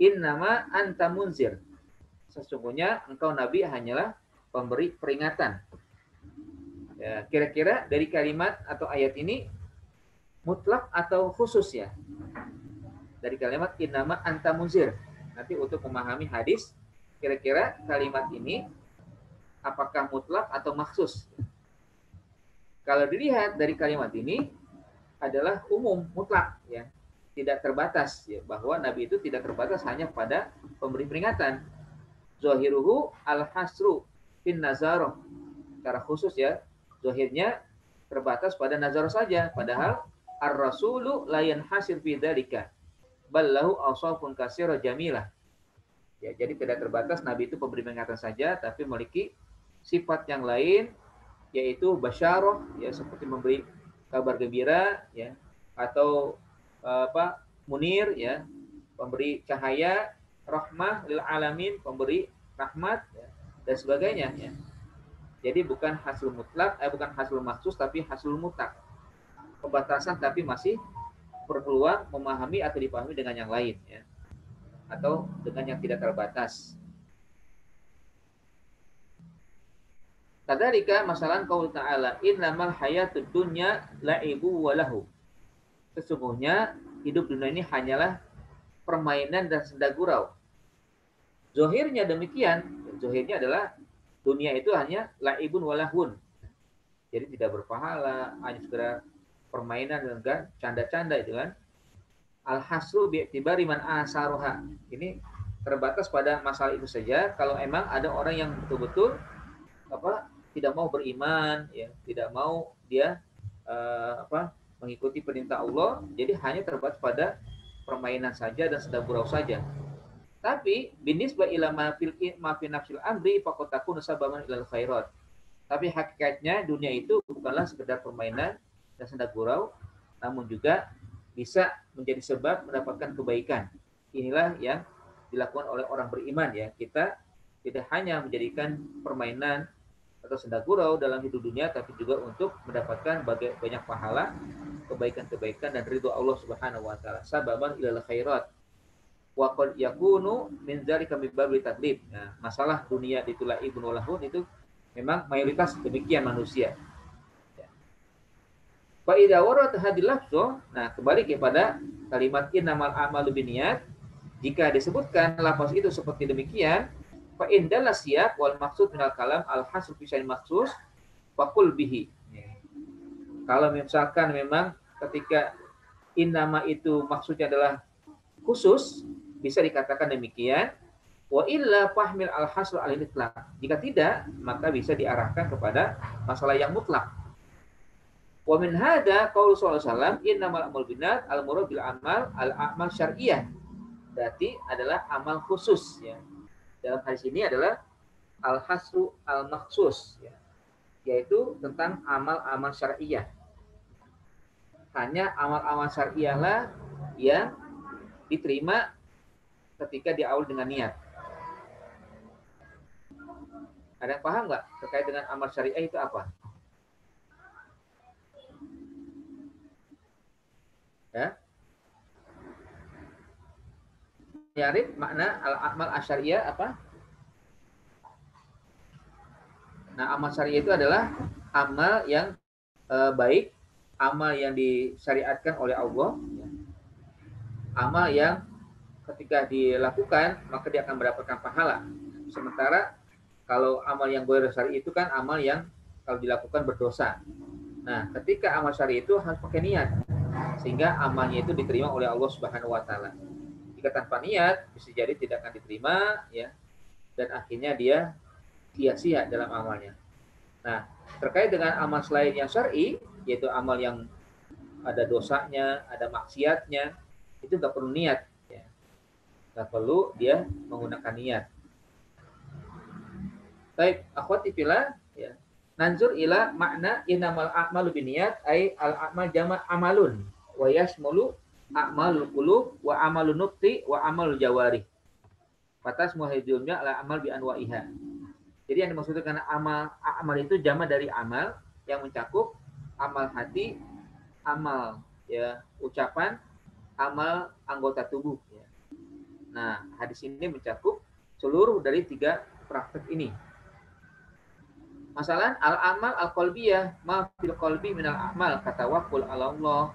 innama anta munzir, sesungguhnya engkau nabi hanyalah pemberi peringatan. Ya, kira-kira dari kalimat atau ayat ini mutlak atau khusus ya? Dari kalimat innama anta munzir. Nanti untuk memahami hadis, kira-kira kalimat ini apakah mutlak atau maksus? Kalau dilihat dari kalimat ini adalah umum, mutlak ya, tidak terbatas ya, bahwa Nabi itu tidak terbatas hanya pada pemberi peringatan. Zahiruhu al-hasru fin nazaroh. Secara khusus ya, zahirnya terbatas pada nazar saja, padahal ar-rasulu la yanhasir fi dzalika bal lahu awsafun katsira jamilah. Ya, jadi tidak terbatas Nabi itu pemberi peringatan saja, tapi memiliki sifat yang lain, yaitu basyarah, ya seperti memberi kabar gembira, ya, atau munir, ya, pemberi cahaya, rahmah lil alamin, pemberi rahmat, ya, dan sebagainya. Ya. Jadi bukan hasil mutlak, bukan hasil maksus, tapi hasil mutlak. Pembatasan tapi masih berpeluang memahami atau dipahami dengan yang lain, ya, atau dengan yang tidak terbatas. Kadzalika masalan qaul ta'ala innamal hayatud dunya la'ibu wa lahu. Sesungguhnya hidup dunia ini hanyalah permainan dan senda gurau. Zohirnya demikian. Zohirnya adalah dunia itu hanya la'ibun wa lahun. Jadi tidak berpahala, hanya sekedar permainan dan canda-canda itu kan. Al-hasru bi'tibari man asaruha. Ini terbatas pada masalah itu saja. Kalau emang ada orang yang betul-betul tidak mau beriman, ya, tidak mau dia mengikuti perintah Allah, jadi hanya terbatas pada permainan saja dan senda gurau saja. Tapi binisbah ila ma fi nafsil amri faqad takunu sababan ilal khairat. Tapi hakikatnya dunia itu bukanlah sekedar permainan dan senda gurau, namun juga bisa menjadi sebab mendapatkan kebaikan. Inilah yang dilakukan oleh orang beriman, ya. Kita tidak hanya menjadikan permainan atau senda gurau dalam hidup dunia, tapi juga untuk mendapatkan banyak pahala, kebaikan-kebaikan dan ridho Allah Subhanahu wa taala. Sababan ilal khairat. Wa qad yakunu min dzalika min babil tadlib. Nah, masalah dunia itulah ibnu lahun itu memang mayoritas demikian manusia. Fa idza warat hadil lafzu, nah kembali kepada kalimat innamal a'malu binniyat, jika disebutkan lafaz itu seperti demikian, fa indal siyaq wal maksud minal kalam al hasr fi syai'in maksus faqul bihi. Kalau misalkan memang ketika innama itu maksudnya adalah khusus, bisa dikatakan demikian. Wa illa fahmil al hasr al itlaq. Jika tidak, maka bisa diarahkan kepada masalah yang mutlak. Wa min hada qaul sallallahu alaihi wasallam innamal a'malu binniyat al murad bil amal al a'mal syar'iyyah. Berarti adalah amal khusus, ya. Dalam hadis ini adalah al hasru al maksus, ya, yaitu tentang amal-amal syar'iyyah. Hanya amal-amal syar'iyyah lah yang diterima ketika diawali dengan niat. Ada yang paham nggak terkait dengan amal syariah itu apa? Ya, Yarib makna al-amal asyariyah apa? Nah, amal syariah itu adalah amal yang baik, amal yang disyariatkan oleh Allah, ya. Amal yang ketika dilakukan maka dia akan mendapatkan pahala. Sementara kalau amal yang ghair syar'i itu kan amal yang kalau dilakukan berdosa. Nah, ketika amal syar'i itu harus pakai niat sehingga amalnya itu diterima oleh Allah Subhanahu wa taala. Jika tanpa niat bisa jadi tidak akan diterima, ya. Dan akhirnya dia sia-sia dalam amalnya. Nah, terkait dengan amal selain yang syar'i, yaitu amal yang ada dosanya, ada maksiatnya, itu nggak perlu niat, ya. Nggak perlu dia menggunakan niat. Baik, akhwati fillah, ya. Nanzur ila makna innamal a'malu binniyat ay al-a'mal jama' amalun wa yashmulu a'malul qulub wa amalun nuqti wa amalul jawari. Batas muhajirnya ala amal bi anwa'iha. Jadi yang dimaksudkan dengan amal itu jama' dari amal yang mencakup amal hati, amal, ya, ucapan, amal anggota tubuh, ya. Nah, hadis ini mencakup seluruh dari 3 praktek ini. Masalah al-amal al-qalbiyah ma fil qalbi minal a'mal katawakkul 'ala Allah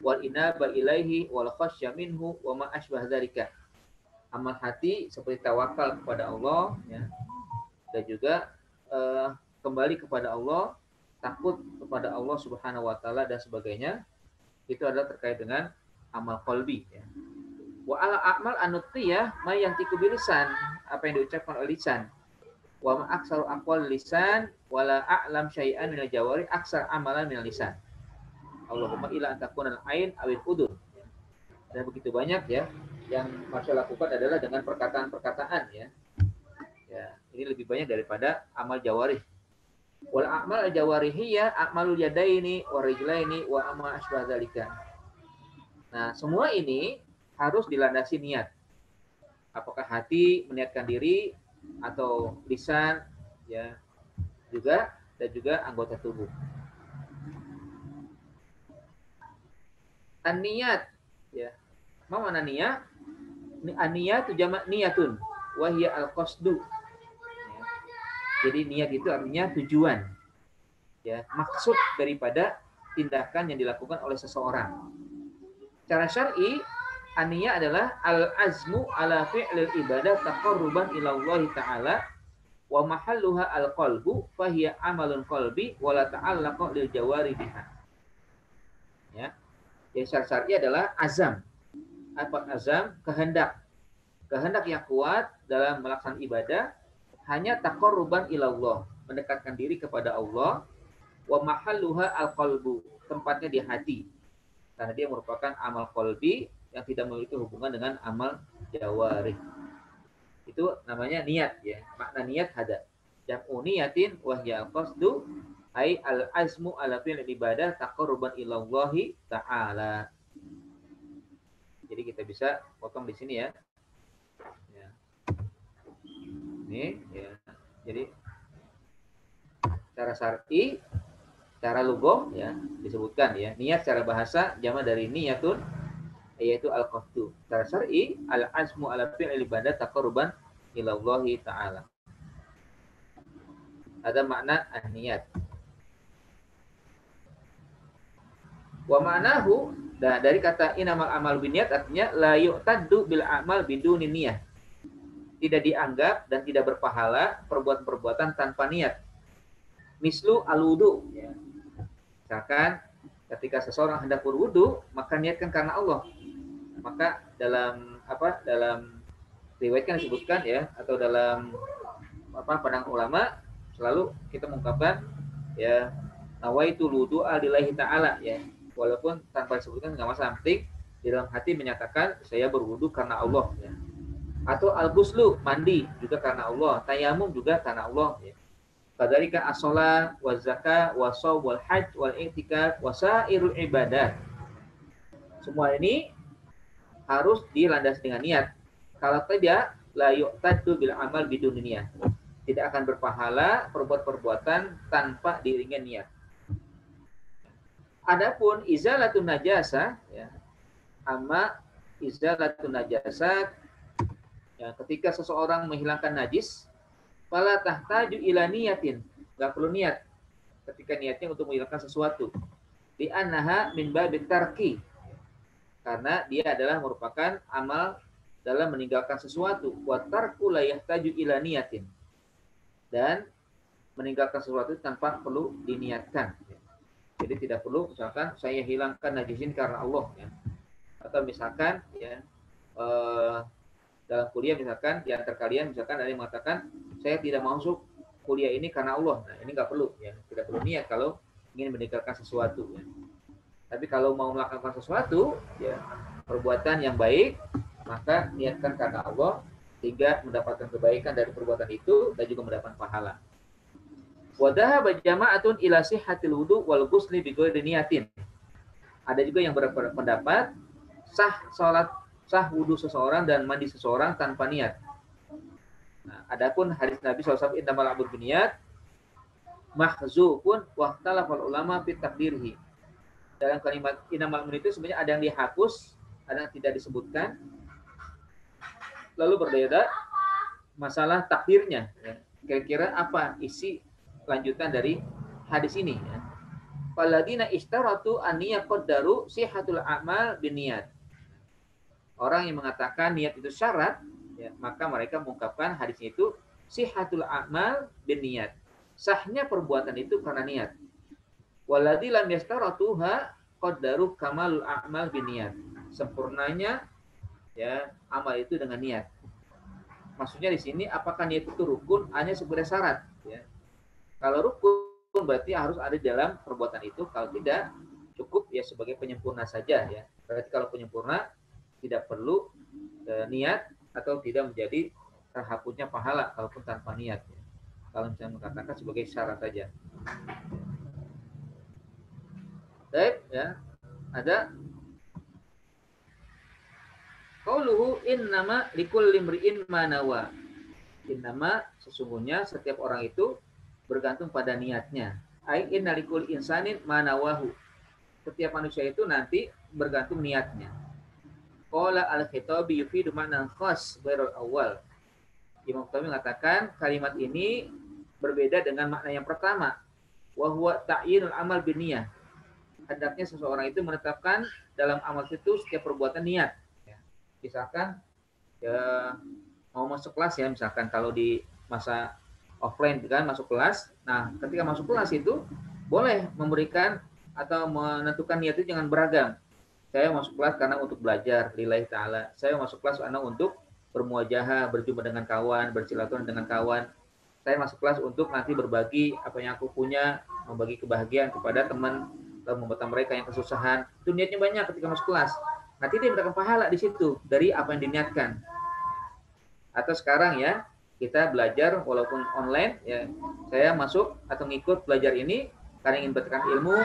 wal inaba ilaihi wal khasyya minhu wa ma asbah dzalika. Amal hati seperti tawakal kepada Allah, ya. Dan juga kembali kepada Allah, takut kepada Allah Subhanahu wa taala dan sebagainya. Itu adalah terkait dengan amal qalbi, ya. Wa al-a'mal an-nuqiyah ma yantiqu bilisan, apa yang diucapkan oleh lisan. Wa ma aksaru aqwal lisan wala a'lam syai'an minal jawari aksar amalan minal lisan. Allahumma ila antakuna al-ain awil udur. Dan begitu banyak, ya, yang manusia lakukan adalah dengan perkataan-perkataan ya. Ya, ini lebih banyak daripada amal jawarih. Wal a'mal jawarihiyya a'malul yadaini wa rijlaini wa amma asbah dzalika. Nah, semua ini harus dilandasi niat. Apakah hati meniatkan diri atau lisan ya juga dan juga anggota tubuh. An-niyat ya. Apa mana niyat? An-niyat itu jamak niyatun wa hiya al-qasdu. Ya. Jadi niat itu artinya tujuan. Ya, maksud daripada tindakan yang dilakukan oleh seseorang. Cara syar'i an-niyat adalah al-azmu ala fi'lil ibadah taqarruban ila Allah Ta'ala wa mahalluha al-qalbu fa hiya amalun qalbi wa la ta'allaqa lil jawari biha. Ya. Yang syar'i adalah azam. Apa azam? Kehendak. Kehendak yang kuat dalam melaksanakan ibadah hanya taqarruban ila Allah, mendekatkan diri kepada Allah, wa mahalluha al-qalbu, tempatnya di hati. Karena dia merupakan amal qalbi yang tidak memiliki hubungan dengan amal jawarih. Itu namanya niat ya. Makna niat ada. Jam'u niyatin wa hiya al-qasdu ai al-azmu ala fi'l ibadah taqarruban ila Allah Ta'ala. Jadi kita bisa potong di sini ya. Ya. Ini ya. Jadi cara syar'i, cara lugah ya disebutkan ya. Niat secara bahasa jamak dari niyatun yaitu al-qasdu. Cara syar'i al-azmu ala fi'l ibadah taqarruban ila Allah Ta'ala. Ada makna an-niyat. Wa ma'nahu, dari kata inamal amal biniyat artinya la yu'taddu bil amal biduni niyah. Tidak dianggap dan tidak berpahala perbuatan-perbuatan tanpa niat. Mislu al-wudu ya. Misalkan ketika seseorang hendak berwudu, maka niatkan karena Allah. Maka dalam riwayat kan disebutkan ya, atau dalam pandangan ulama selalu kita mengungkapkan ya nawaitul wudu'a lillahi ta'ala ya. Walaupun tanpa disebutkan nggak masalah, penting di dalam hati menyatakan saya berwudu karena Allah ya. Atau al-ghuslu, mandi juga karena Allah, tayamum juga karena Allah ya. Kadzalika as-shalah wa zakah wa shaum wal hajj wal i'tikaf wa sairul ibadah. Semua ini harus dilandasi dengan niat. Kalau tidak, la yu'taddu bil amal bidun niyah. Tidak akan berpahala perbuatan-perbuatan tanpa diiringi niat. Adapun izalatun najasa ya. Amma izalatun najasat ya, ketika seseorang menghilangkan najis, fala tahtaju ila niyatin, enggak perlu niat ketika niatnya untuk menghilangkan sesuatu. Di annaha min babit tarki, karena dia adalah merupakan amal dalam meninggalkan sesuatu. Wa tarku la yahtaju ila niyatin, dan meninggalkan sesuatu tanpa perlu diniatkan. Jadi tidak perlu misalkan saya hilangkan najis ini karena Allah ya. Atau misalkan ya dalam kuliah misalkan di antara kalian misalkan ada yang mengatakan saya tidak masuk kuliah ini karena Allah. Nah, ini nggak perlu ya, tidak perlu niat kalau ingin meninggalkan sesuatu ya. Tapi kalau mau melakukan sesuatu ya perbuatan yang baik, maka niatkan karena Allah sehingga mendapatkan kebaikan dari perbuatan itu dan juga mendapatkan pahala. Wa dhahaba jama'atun ila sihhatil wudu wal ghusli bi ghairi niyatin. Ada juga yang berpendapat sah wudu seseorang dan mandi seseorang tanpa niat. Nah, adapun hadis Nabi SAW innamal a'malu binniyat mahzufun wa ikhtalafa ulama fi taqdirhi. Dalam kalimat innamal a'malu itu sebenarnya ada yang dihapus, ada yang tidak disebutkan. Lalu berbeda masalah takdirnya ya. Kira-kira apa isi lanjutan dari hadis ini ya. Faladina istaratu an yaqaddaru sihhatul a'mal binniyat. Orang yang mengatakan niat itu syarat ya, maka mereka mengungkapkan hadis itu sihhatul a'mal binniyat. Sahnya perbuatan itu karena niat. Waladzi lam yastaratuha qaddaru kamalul a'mal binniyat. Sempurnanya ya amal itu dengan niat. Maksudnya di sini apakah niat itu rukun hanya sebagai syarat ya. Kalau rukun berarti harus ada dalam perbuatan itu, kalau tidak cukup ya sebagai penyempurna saja ya. Berarti kalau penyempurna tidak perlu niat atau tidak menjadi terhapusnya pahala kalaupun tanpa niat. Kalau misalnya mengatakan sebagai syarat saja. Baik, ya. Ada qauluhu innama likulli imri'in ma nawa. Innama sesungguhnya setiap orang itu bergantung pada niatnya. Ai inna likulli insanin ma nawahu. Setiap manusia itu nanti bergantung niatnya. Qala al-khitabi yufidu ma'nan khas ghairul awal. Imam Khattabi mengatakan kalimat ini berbeda dengan makna yang pertama. Wa huwa ta'yinul amal binniyah. Hendaknya seseorang itu menetapkan dalam amal itu setiap perbuatan niat. Misalkan ya, mau masuk kelas ya, misalkan kalau di masa offline kan masuk kelas. Nah, ketika masuk kelas itu boleh memberikan atau menentukan niat itu jangan beragam. Saya masuk kelas karena untuk belajar lillahi ta'ala. Saya masuk kelas karena untuk bermuajahah, berjumpa dengan kawan, bersilaturahmi dengan kawan. Saya masuk kelas untuk nanti berbagi apa yang aku punya, membagi kebahagiaan kepada teman, lalu membantu mereka yang kesusahan. Itu niatnya banyak ketika masuk kelas. Nanti dia mendapatkan pahala di situ dari apa yang diniatkan. Atau sekarang ya, kita belajar walaupun online ya, saya masuk atau ngikut belajar ini karena ingin mendapatkan ilmu.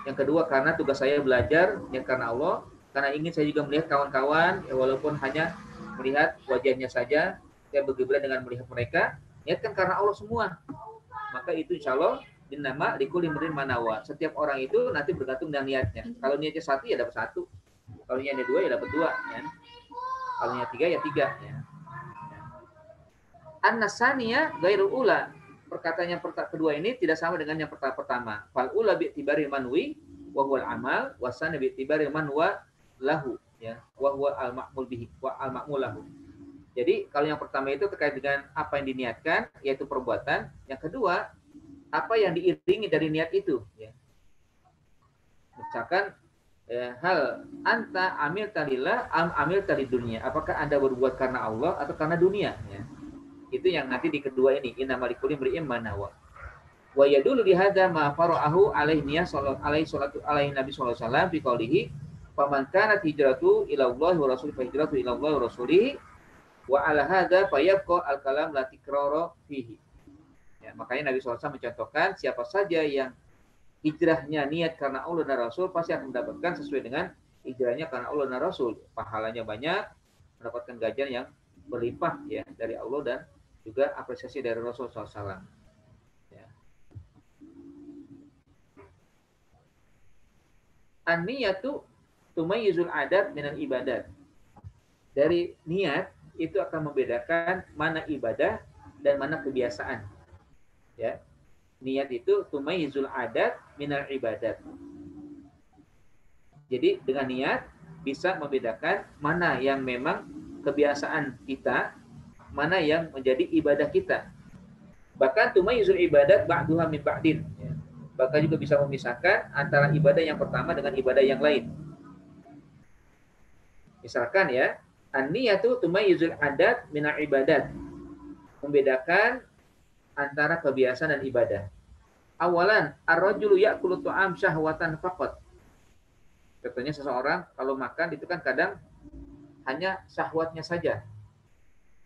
Yang kedua karena tugas saya belajar ya karena Allah, karena ingin saya juga melihat kawan-kawan ya, walaupun hanya melihat wajahnya saja, saya bergembira dengan melihat mereka, niatkan karena Allah semua. Maka itu insya Allah dinama likulli imri'in ma nawa. Setiap orang itu nanti bergantung dengan niatnya. Kalau niatnya satu ya dapat satu. Kalau niatnya dua ya dapat dua ya. Kalau niatnya tiga ya tiga ya. An-nasaniyah ghairul ula. Perkataan yang kedua ini tidak sama dengan yang pertama. Fal ula bi'tibari manwi wa huwal amal wa sani bi'tibari manwa lahu ya wa huwa al-ma'mul bihi wa al-ma'mul lahu. Jadi kalau yang pertama itu terkait dengan apa yang diniatkan yaitu perbuatan, yang kedua apa yang diiringi dari niat itu ya. Misalkan hal anta amil talillah amil talid dunia. Apakah Anda berbuat karena Allah atau karena dunia ya. Itu yang nanti di kedua ini innamal likulli imri'in ma nawa. Wa yadullu li hadza ma fara'ahu alaihi nabi sallallahu alaihi wasallam fi qoulihi faman kanat hijratu ila Allah wa rasulihi fa hijratu ila Allah wa rasulihi wa ala hadza fayabqa al-kalam la tikrara fihi. Ya, makanya Nabi SAW mencontohkan siapa saja yang hijrahnya niat karena Allah dan Rasul pasti akan mendapatkan sesuai dengan hijrahnya karena Allah dan Rasul. Pahalanya banyak, mendapatkan ganjaran yang berlimpah ya dari Allah dan juga apresiasi dari Rasul SAW. Ya. An-niyatu tumayyizul adat minal ibadat. Dari niat itu akan membedakan mana ibadah dan mana kebiasaan. Ya. Niat itu tumayyizul adat minal ibadat. Jadi dengan niat bisa membedakan mana yang memang kebiasaan kita, mana yang menjadi ibadah kita. Bahkan tumayyizul ibadat ba'duha min ba'din. Ya. Bahkan juga bisa memisahkan antara ibadah yang pertama dengan ibadah yang lain. Misalkan ya, an-niyatu tumayyizul adat minal ibadat. Membedakan antara kebiasaan dan ibadah. Awalan, ar-rajulu ya'kulu ta'am syahwatan faqat. Contohnya seseorang kalau makan itu kan kadang hanya syahwatnya saja.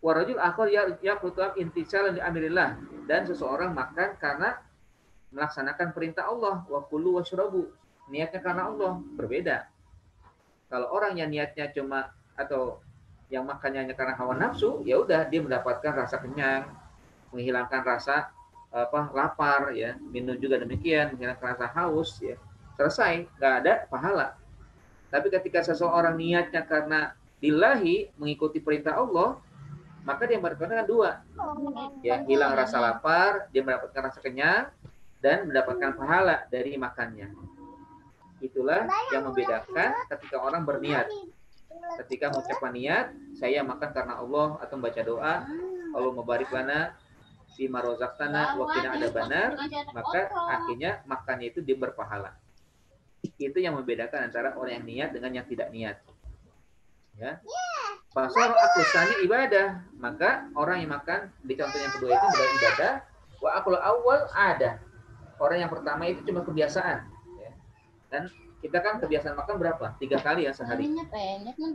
Wa rajul akhar ya'kulu ta'am intisalan li amrillah. Dan seseorang makan karena melaksanakan perintah Allah. Wa kulu washrabu. Niatnya karena Allah, berbeda. Kalau orang yang niatnya cuma atau yang makannya hanya karena hawa nafsu, ya udah dia mendapatkan rasa kenyang, menghilangkan rasa lapar ya, minum juga demikian, menghilangkan rasa haus ya. Selesai, nggak ada pahala. Tapi ketika seseorang niatnya karena lillahi, mengikuti perintah Allah, maka dia mendapatkan dua. Ya, hilang rasa lapar, dia mendapatkan rasa kenyang dan mendapatkan pahala dari makannya. Itulah yang membedakan ketika orang berniat. Ketika mengucapkan niat, saya makan karena Allah atau membaca doa, Allah mubarik lana fima razaqtana wa qina adzabannar, maka akhirnya makannya itu dia berpahala. Itu yang membedakan antara orang yang niat dengan yang tidak niat. Ya. Pasal akusani ibadah, maka orang yang makan di contoh yang kedua itu adalah ibadah. Wa akul awal ada. Orang yang pertama itu cuma kebiasaan. Ya. Dan kita kan kebiasaan makan berapa? 3 kali ya sehari.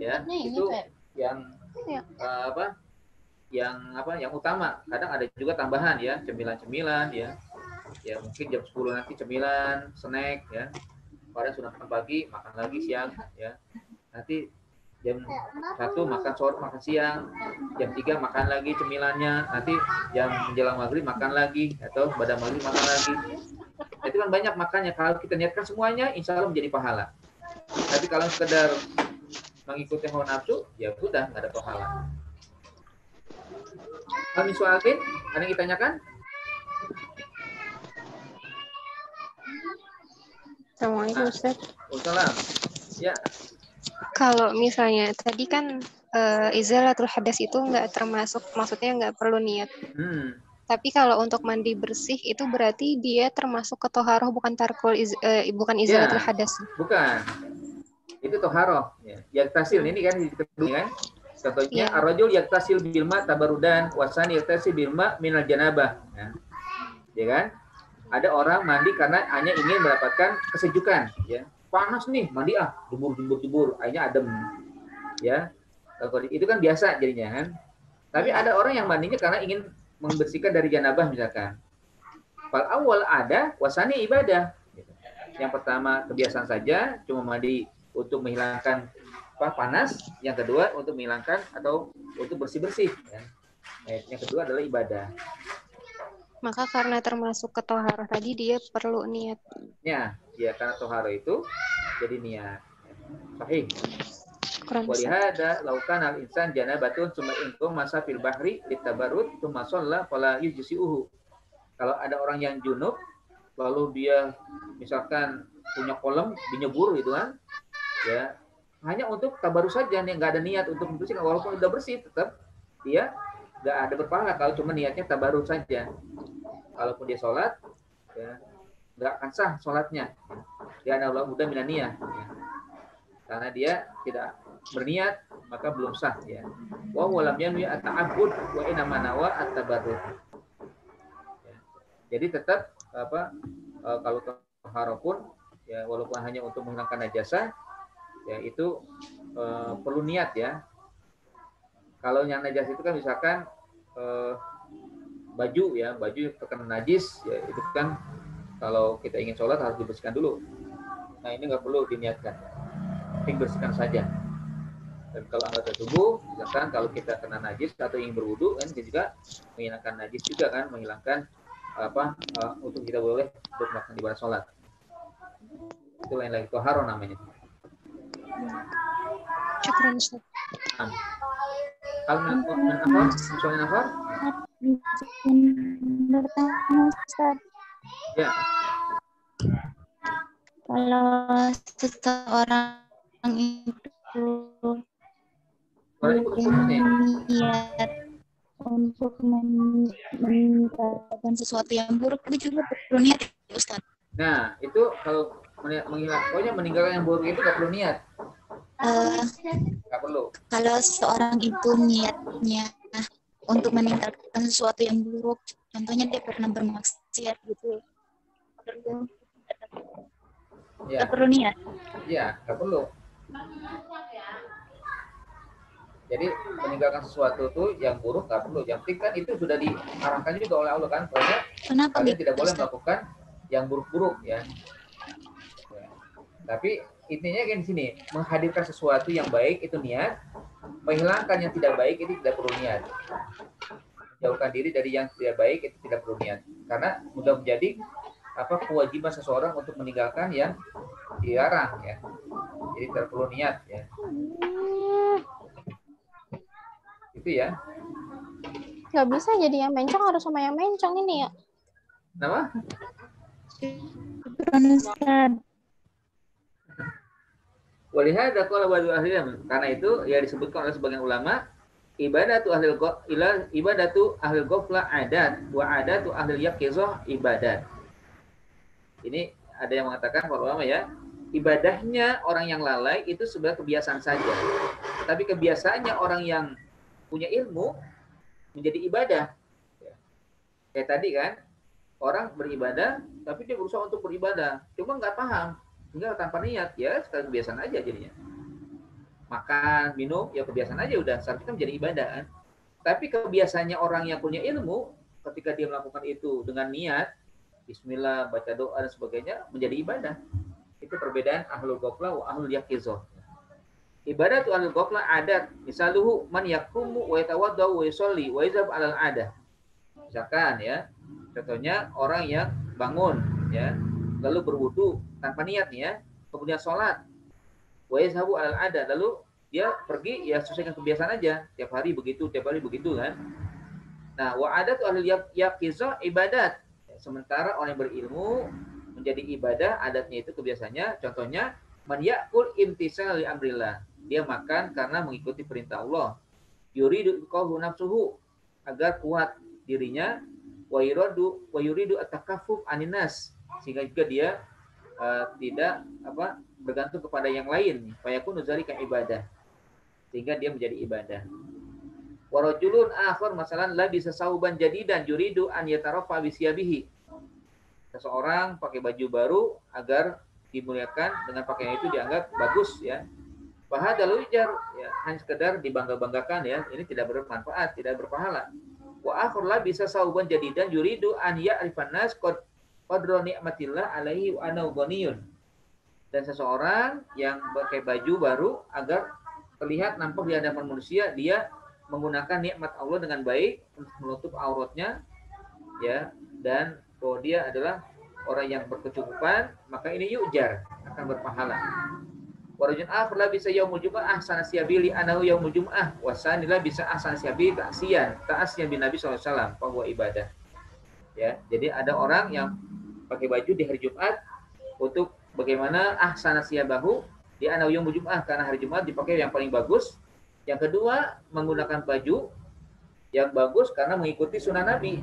Ya, itu yang yang utama. Kadang ada juga tambahan ya, cemilan-cemilan ya. Ya mungkin jam 10 nanti cemilan, snack ya. Pada sudah makan pagi, makan lagi siang ya. Nanti jam 1 makan sore, makan siang, jam 3 makan lagi cemilannya, nanti jam menjelang maghrib makan lagi, atau pada maghrib makan lagi. Itu kan banyak makannya. Kalau kita niatkan semuanya, insya Allah menjadi pahala. Tapi kalau sekedar mengikuti hawa nafsu, ya sudah nggak ada pahala. Kami soalin, ada yang ditanyakan? Assalamualaikum Ustaz. Waalaikumsalam. Ya. Kalau misalnya tadi kan izalatul hadas itu nggak termasuk, maksudnya nggak perlu niat. Tapi kalau untuk mandi bersih itu berarti dia termasuk ke toharoh, bukan bukan izalatul hadas. Bukan. Itu toharoh. Ya. Yaktasil ini kan diketahui kan. Contohnya ar-rajul yaktasil bil ma tabarudan wasani yaktasil bil ma minal janabah. Ya kan? Ada orang mandi karena hanya ingin mendapatkan kesejukan, ya. Panas nih, mandi jebur, airnya adem. Ya. Itu kan biasa jadinya kan. Tapi ada orang yang mandinya karena ingin membersihkan dari janabah misalkan. Fal awal ada, wasani ibadah. Yang pertama kebiasaan saja, cuma mandi untuk menghilangkan panas. Yang kedua untuk menghilangkan atau untuk bersih-bersih. Ya. Yang kedua adalah ibadah. Maka karena termasuk ke toharoh tadi dia perlu niat. Ya, karena toharoh itu jadi niat. Sahih. Walihada laukan al insan janabatun summa inkum masa fil bahri litabarut tsumma shalla fala yujzi'uhu. Kalau ada orang yang junub lalu dia misalkan punya kolam dinyebur gitu kan. Ya, hanya untuk tabarut saja, nggak ada niat untuk membersihkan, walaupun sudah bersih tetap dia nggak ada berpahala kalau cuma niatnya tabarut saja. Kalaupun dia sholat, ya, nggak akan sah sholatnya. Dia adalah mudah minaniyah. Ya. Karena dia tidak berniat, maka belum sah. Ya. Wa walam yanwi at-ta'abbud wa inama nawa at-tabarruk. Ya. Jadi tetap kalau taharah pun, ya, walaupun hanya untuk menghilangkan najasa, ya itu perlu niat ya. Kalau yang najis itu kan misalkan baju terkena najis, ya itu kan kalau kita ingin sholat harus dibersihkan dulu. Nah ini nggak perlu diniatkan, penting bersihkan saja. Dan kalau anggota tubuh, misalkan kalau kita kena najis atau ingin berwudu, kan kita juga menghilangkan najis juga kan, menghilangkan untuk kita boleh untuk melakukan ibadah sholat. Itu lain lagi, toharo namanya. Syukran Ustaz. Misalnya apa? Ustaz. Ya. Kalau seseorang itu niat untuk meninggalkan sesuatu yang buruk, itu juga perlu niat, Ustaz. Nah, itu kalau meninggalkan yang buruk itu nggak perlu niat. Nggak perlu. Kalau seseorang itu niatnya untuk meninggalkan sesuatu yang buruk, contohnya dia pernah bermaksiat gitu, nggak perlu niat. Iya, nggak perlu. Jadi meninggalkan sesuatu tuh yang buruk nggak perlu. Yang penting kan itu sudah diarahkan juga oleh Allah kan. Pokoknya kalian tidak boleh melakukan yang buruk-buruk ya. Tapi intinya kan di sini, menghadirkan sesuatu yang baik itu niat, menghilangkan yang tidak baik itu tidak perlu niat. Jauhkan diri dari yang tidak baik itu tidak perlu niat. Karena sudah menjadi kewajiban seseorang untuk meninggalkan yang dilarang ya. Jadi tidak perlu niat ya. Itu ya. Nggak bisa jadi yang mencong, harus sama yang mencong ini ya. Kenapa? Walihada qala ba'du ahli ilm. Karena itu ya disebutkan oleh sebagian ulama, ibadatu ahli ghaflah adat wa adatu ahli yaqizah ibadat. Ini ada yang mengatakan para ulama ya, ibadahnya orang yang lalai itu sebenarnya kebiasaan saja. Tapi kebiasaannya orang yang punya ilmu menjadi ibadah. Kayak tadi kan, orang beribadah tapi dia berusaha untuk beribadah, cuma nggak paham. tinggal tanpa niat ya sekali kebiasaan aja jadinya. Makan, minum, ya kebiasaan aja udah. Seharusnya menjadi ibadah kan. Tapi kebiasaannya orang yang punya ilmu, ketika dia melakukan itu dengan niat, bismillah, baca doa, dan sebagainya, menjadi ibadah. Itu perbedaan ahlul ghaflah wa ahlul yaqizah. Ibadah tu ahlul ghaflah adat. Misaluhu man yakumu wa yatawaddau wa yusolli wa yuzhab alal adah. Misalkan ya, contohnya orang yang bangun, ya, lalu berwudu tanpa niat ya, kemudian sholat, wa yazhabu alal ada, lalu dia pergi ya sesuai dengan kebiasaan aja, tiap hari begitu kan. Nah, wa adat ahli yaqizah ibadat. Sementara orang yang berilmu menjadi ibadah, adatnya itu kebiasaannya, contohnya man ya'kul imtisal li amrillah. Dia makan karena mengikuti perintah Allah. Yuridu qawhu nafsuhu, agar kuat dirinya, wa yuridu at-takaffuf aninas, sehingga juga dia tidak bergantung kepada yang lain, fayakun dzalika ibadah, sehingga dia menjadi ibadah. Wa rajulun akhar masalan la bisa sauban jadidan yuridu an yatarafa bi siyabihi. Seseorang pakai baju baru agar dimuliakan dengan pakaian itu dianggap bagus ya. Fahadal ujar ya, hanya sekedar dibangga-banggakan ya, ini tidak bermanfaat, tidak berpahala. Wa akhar la bisa sauban jadidan yuridu an ya'rifan nas qadra ni'matillah alaihi wa ana ghaniyun. Dan seseorang yang pakai baju baru agar terlihat nampak di hadapan manusia dia menggunakan nikmat Allah dengan baik untuk menutup auratnya ya, dan bahwa dia adalah orang yang berkecukupan, maka ini yujar, akan berpahala. Warajun akhir la bisa yaumul jum'ah ahsana siyabili anahu yaumul jum'ah wasani la bisa ahsana siyabili ta'asiyan bin Nabi SAW bahwa ibadah. Ya, jadi ada orang yang pakai baju di hari Jumat untuk bagaimana ahsana siyabahu di anahu yaumul jum'ah, karena hari Jumat dipakai yang paling bagus. Yang kedua, menggunakan baju yang bagus karena mengikuti sunnah Nabi.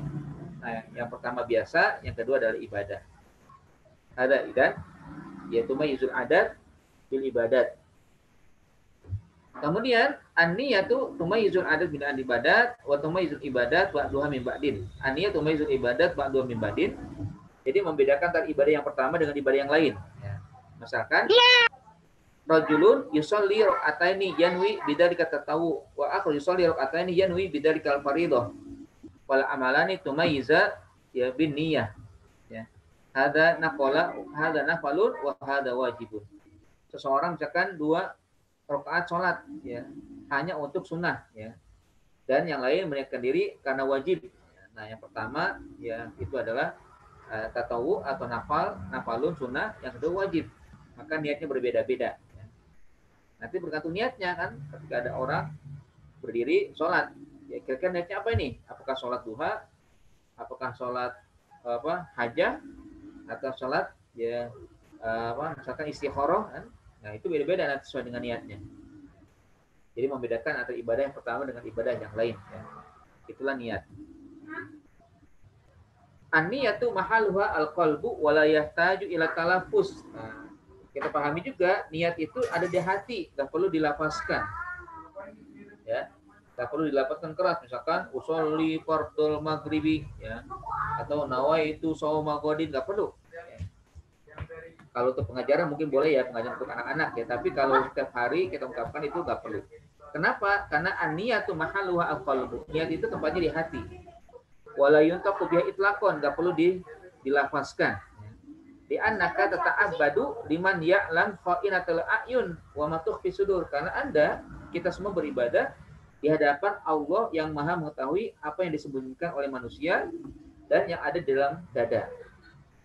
Nah, yang pertama biasa, yang kedua adalah ibadah. Ada idan, yaitu mayizul adat bil ibadat. Kemudian an-niyatu tumayyizul adat bin ibadat wa tumayyizul ibadat ba'duha min ba'din. An-niyatu tumayyizul ibadat ba'duha min ba'din. Jadi membedakan antara ibadah yang pertama dengan ibadah yang lain. Ya. Misalkan rajulun yusolli raka'ataini yanwi bidzalika tatawu wa akhar yusolli raka'ataini yanwi bidzalika al-fardhah. Wal amalani tumayyiza ya bin niyyah. Ya. Hada nafalun wa hada wajibun. Seseorang misalkan 2 rakaat sholat ya, hanya untuk sunnah ya. Dan yang lain meniatkan diri karena wajib. Nah, yang pertama ya itu adalah tatawu atau nafalun sunnah, yang kedua wajib. Maka niatnya berbeda-beda. Ya. Nanti bergantung niatnya kan, ketika ada orang berdiri sholat, ya kira-kira niatnya apa ini? Apakah sholat duha? Apakah sholat hajah? Atau sholat ya misalkan istikharah kan? Nah, itu beda-beda nanti sesuai dengan niatnya. Jadi membedakan antara ibadah yang pertama dengan ibadah yang lain. Ya. Itulah niat. An-niyatu mahaluha al-qalbu wa la yahtaju ila talaffuz. Nah, kita pahami juga niat itu ada di hati, enggak perlu dilafazkan. Ya. Enggak perlu dilafazkan keras, misalkan usolli fardhul maghribi ya, atau nawaitu shauma ghadin, enggak perlu. Kalau untuk pengajaran mungkin boleh ya, pengajaran untuk anak-anak ya. Tapi kalau setiap hari kita ungkapkan itu nggak perlu. Kenapa? Karena an-niyatu mahalluha al-qalbu. Niat itu tempatnya di hati. Wala yuntaqu biha itlaqan, nggak perlu dilafazkan. Di annaka tata'abbadu liman ya'lam kha'inatul a'yun wa ma tukhfi sudur. Karena Anda, kita semua beribadah di hadapan Allah yang Maha mengetahui apa yang disembunyikan oleh manusia dan yang ada dalam dada.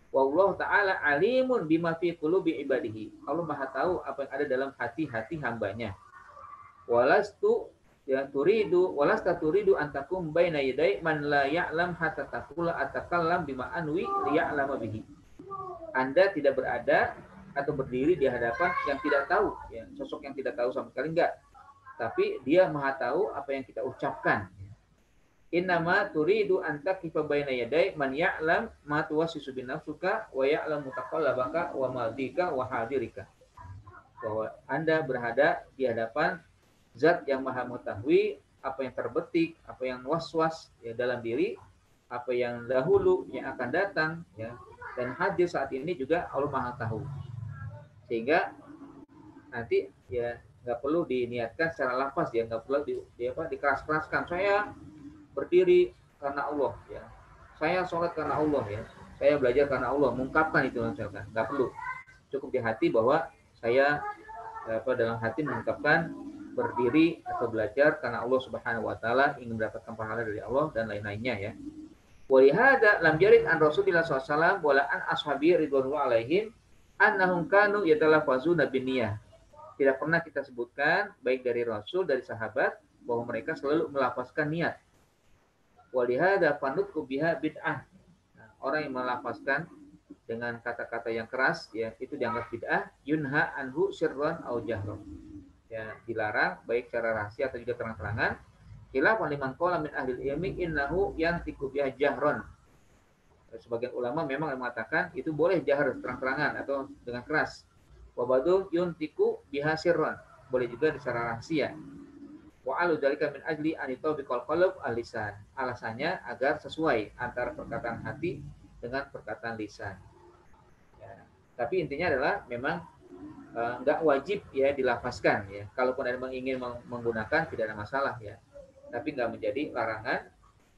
Wallahu ta'ala alimun bima fi qulubi ibadihi. Allah Maha tahu apa yang ada dalam hati-hati hambanya. Walasta turidu antakum baina yaday man la ya'lam hatta taqula atakallam bima anwi liya'lama bihi. Anda tidak berada atau berdiri di hadapan yang tidak tahu, ya, sosok yang tidak tahu sama sekali enggak. Tapi dia Maha tahu apa yang kita ucapkan. Innama turidu antakifa baina yaday man ya'lam ma tuwaswisu bi nafsuka wa ya'lam mutaqallabaka wa madika wa hadirika. Bahwa Anda berada di hadapan zat yang Maha mengetahui apa yang terbetik, apa yang was-was ya dalam diri, apa yang dahulu yang akan datang ya, dan hadir saat ini juga Allah Maha tahu. Sehingga nanti ya nggak perlu diniatkan secara lafaz ya, nggak perlu dikeras-keraskan. Saya berdiri karena Allah ya, saya sholat karena Allah ya, saya belajar karena Allah, mengungkapkan itu misalkan, nggak perlu, cukup di hati bahwa saya dalam hati mengungkapkan berdiri atau belajar karena Allah Subhanahu wa taala, ingin mendapatkan pahala dari Allah dan lain-lainnya ya. Wa lihada lam yarid an Rasulillah SAW wala an ashabi ridwanullah alaihim annahum kanu yatalaffazuna binniyah. Tidak pernah kita sebutkan baik dari Rasul, dari sahabat, bahwa mereka selalu melafazkan niat. Wa lihada fanutqu biha bid'ah. Nah, orang yang melafazkan dengan kata-kata yang keras ya, itu dianggap bid'ah, yunha anhu sirran au jahran. Ya, dilarang baik secara rahasia atau juga terang-terangan. Khilafan liman qala min ahli ilmi innahu yantiqu biha jahran. Sebagian ulama memang mengatakan itu boleh jahar, terang-terangan atau dengan keras. Wa badu yuntiqu biha sirran, boleh juga secara rahasia. Wa alu dzalika min ajli an yutabiqal qalb al-lisan. Alasannya agar sesuai antara perkataan hati dengan perkataan lisan. Ya. Tapi intinya adalah memang enggak wajib ya dilafazkan ya. Kalaupun ada yang ingin menggunakan tidak ada masalah ya. Tapi enggak menjadi larangan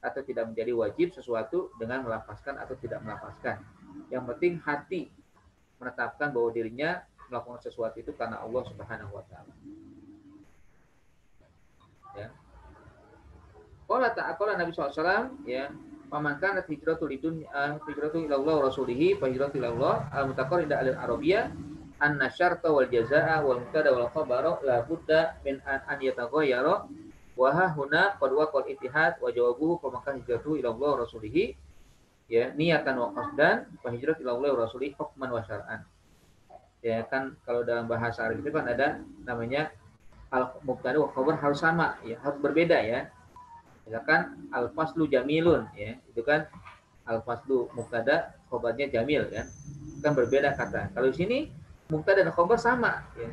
atau tidak menjadi wajib sesuatu dengan melafazkan atau tidak melafazkan. Yang penting hati menetapkan bahwa dirinya melakukan sesuatu itu karena Allah Subhanahu wa taala. Ya. Qala Nabi SAW ya, "Faman kanat hijratu ila Allah wa rasulihi fa hijratu ila Allah al-mutaqarrid al-arabiyyah anna syarta wal jazaa'a wal mubtada wal khabara la budda min an yataghayyara wa ha huna qad waqal ittihad wa jawabuhu faman kanat hijratu ila Allah wa rasulihi ya niatan wa qasdan fa hijratu ila Allah wa rasulihi hukman wa syar'an." Ya kan kalau dalam bahasa Arab itu kan ada namanya al-mubtada wa khabar harus sama ya, harus berbeda ya. Misalkan al-faslu jamilun ya, itu kan al-faslu mubtada, khabarnya jamil kan. Kan berbeda kata. Kalau di sini mubtada dan khabar sama ya.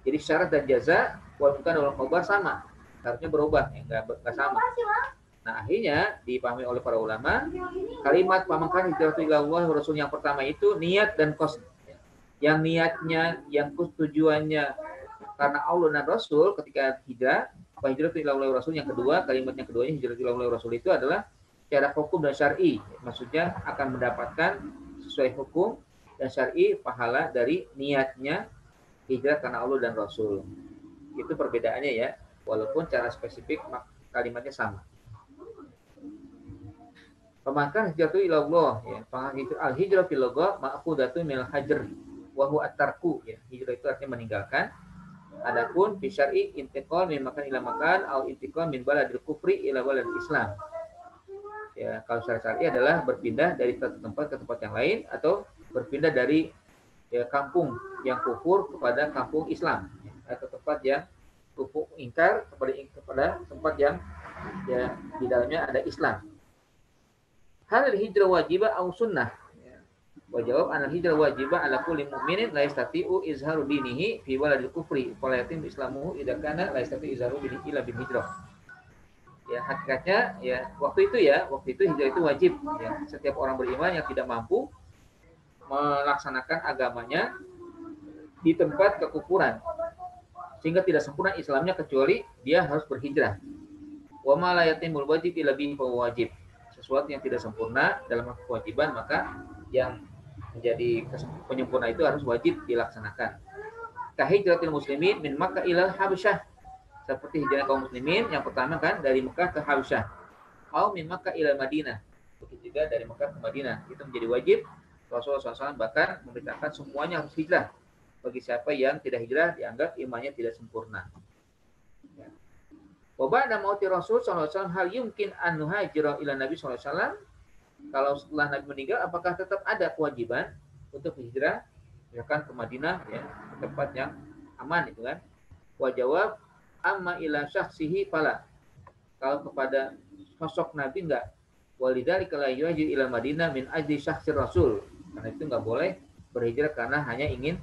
Jadi syarat dan jaza wal mubtada wal khabar sama. Syaratnya berubah ya, enggak sama. Nah, akhirnya dipahami oleh para ulama kalimat pamangkan hijratu ila Allah wa rasul yang pertama itu niat dan qasd. Yang niatnya, yang tujuannya karena Allah dan Rasul ketika hijrah, hijrah ila Allah Rasul yang kedua, kalimat yang keduanya hijrah ila Allah Rasul itu adalah secara hukum dan syar'i. Maksudnya akan mendapatkan sesuai hukum dan syar'i pahala dari niatnya hijrah karena Allah dan Rasul. Itu perbedaannya ya, walaupun cara spesifik kalimatnya sama. Pemakan hijrah ila Allah ya, al-hijrah fil lugha ma'khudatu minal hajr wa huwa at-tarku ya. Hijrah itu artinya meninggalkan. Adapun fi syar'i intiqal min makan ila makan atau intiqal min baladil kufri ila baladil Islam. Ya, kalau secara syar'i adalah berpindah dari satu tempat ke tempat yang lain atau berpindah dari ya, kampung yang kufur kepada kampung Islam ya, atau tempat yang kufur ingkar kepada tempat yang ya di dalamnya ada Islam. Hal hijrah wajibah atau sunnah? Wa jawab anal hijrah wajibah ala kulli mu'minin la yastati'u izharu dinihi fi baladil kufri wa la yatim islamuhu idza kana la yastati'u izharu dinihi illa bil hijrah. Ya, hakikatnya ya waktu itu hijrah itu wajib ya. Setiap orang beriman yang tidak mampu melaksanakan agamanya di tempat kekufuran sehingga tidak sempurna Islamnya kecuali dia harus berhijrah. Wa ma la yatimul wajib illa bihi fa wajib. Sesuatu yang tidak sempurna dalam kewajiban maka yang menjadi penyempurna itu harus wajib dilaksanakan. Kahijratil muslimin min Makkah ila Habasyah. Seperti hijrah kaum muslimin yang pertama kan dari Mekah ke Habasyah. Atau min Makkah ila Madinah. Begitu juga dari Mekah ke Madinah. Itu menjadi wajib. Rasulullah SAW bahkan memerintahkan semuanya harus hijrah. Bagi siapa yang tidak hijrah dianggap imannya tidak sempurna. Wa ba'da mauti Rasul SAW hal yumkin an nuhajira ila Nabi SAW. Kalau setelah Nabi meninggal, apakah tetap ada kewajiban untuk hijrah, misalkan ke Madinah, ya, ke tempat yang aman itu kan? Wajawab amma ila syakhsihi fala. Kalau kepada sosok Nabi enggak. Walidzalika la yuhajir ila Madinah min ajli syakhsir Rasul. Karena itu enggak boleh berhijrah karena hanya ingin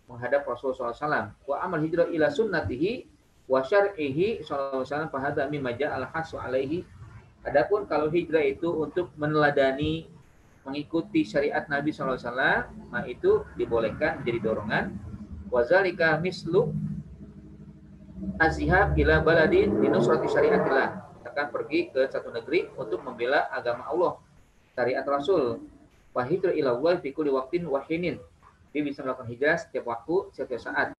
menghadap Rasulullah SAW. Wa amal hijrah ila sunnatihi wa syar'ihi sallallahu alaihi wasallam fa hadza mimma ja'al hasu alaihi. Adapun kalau hijrah itu untuk meneladani mengikuti syariat Nabi SAW, nah itu dibolehkan menjadi dorongan. Wazalika mislu azhab ila baladin dinusrati syariatillah. Akan pergi ke satu negeri untuk membela agama Allah, syariat Rasul. Wahidru ila Allah fi kulli waqtin wa hinin. Dia bisa melakukan hijrah setiap waktu, setiap saat.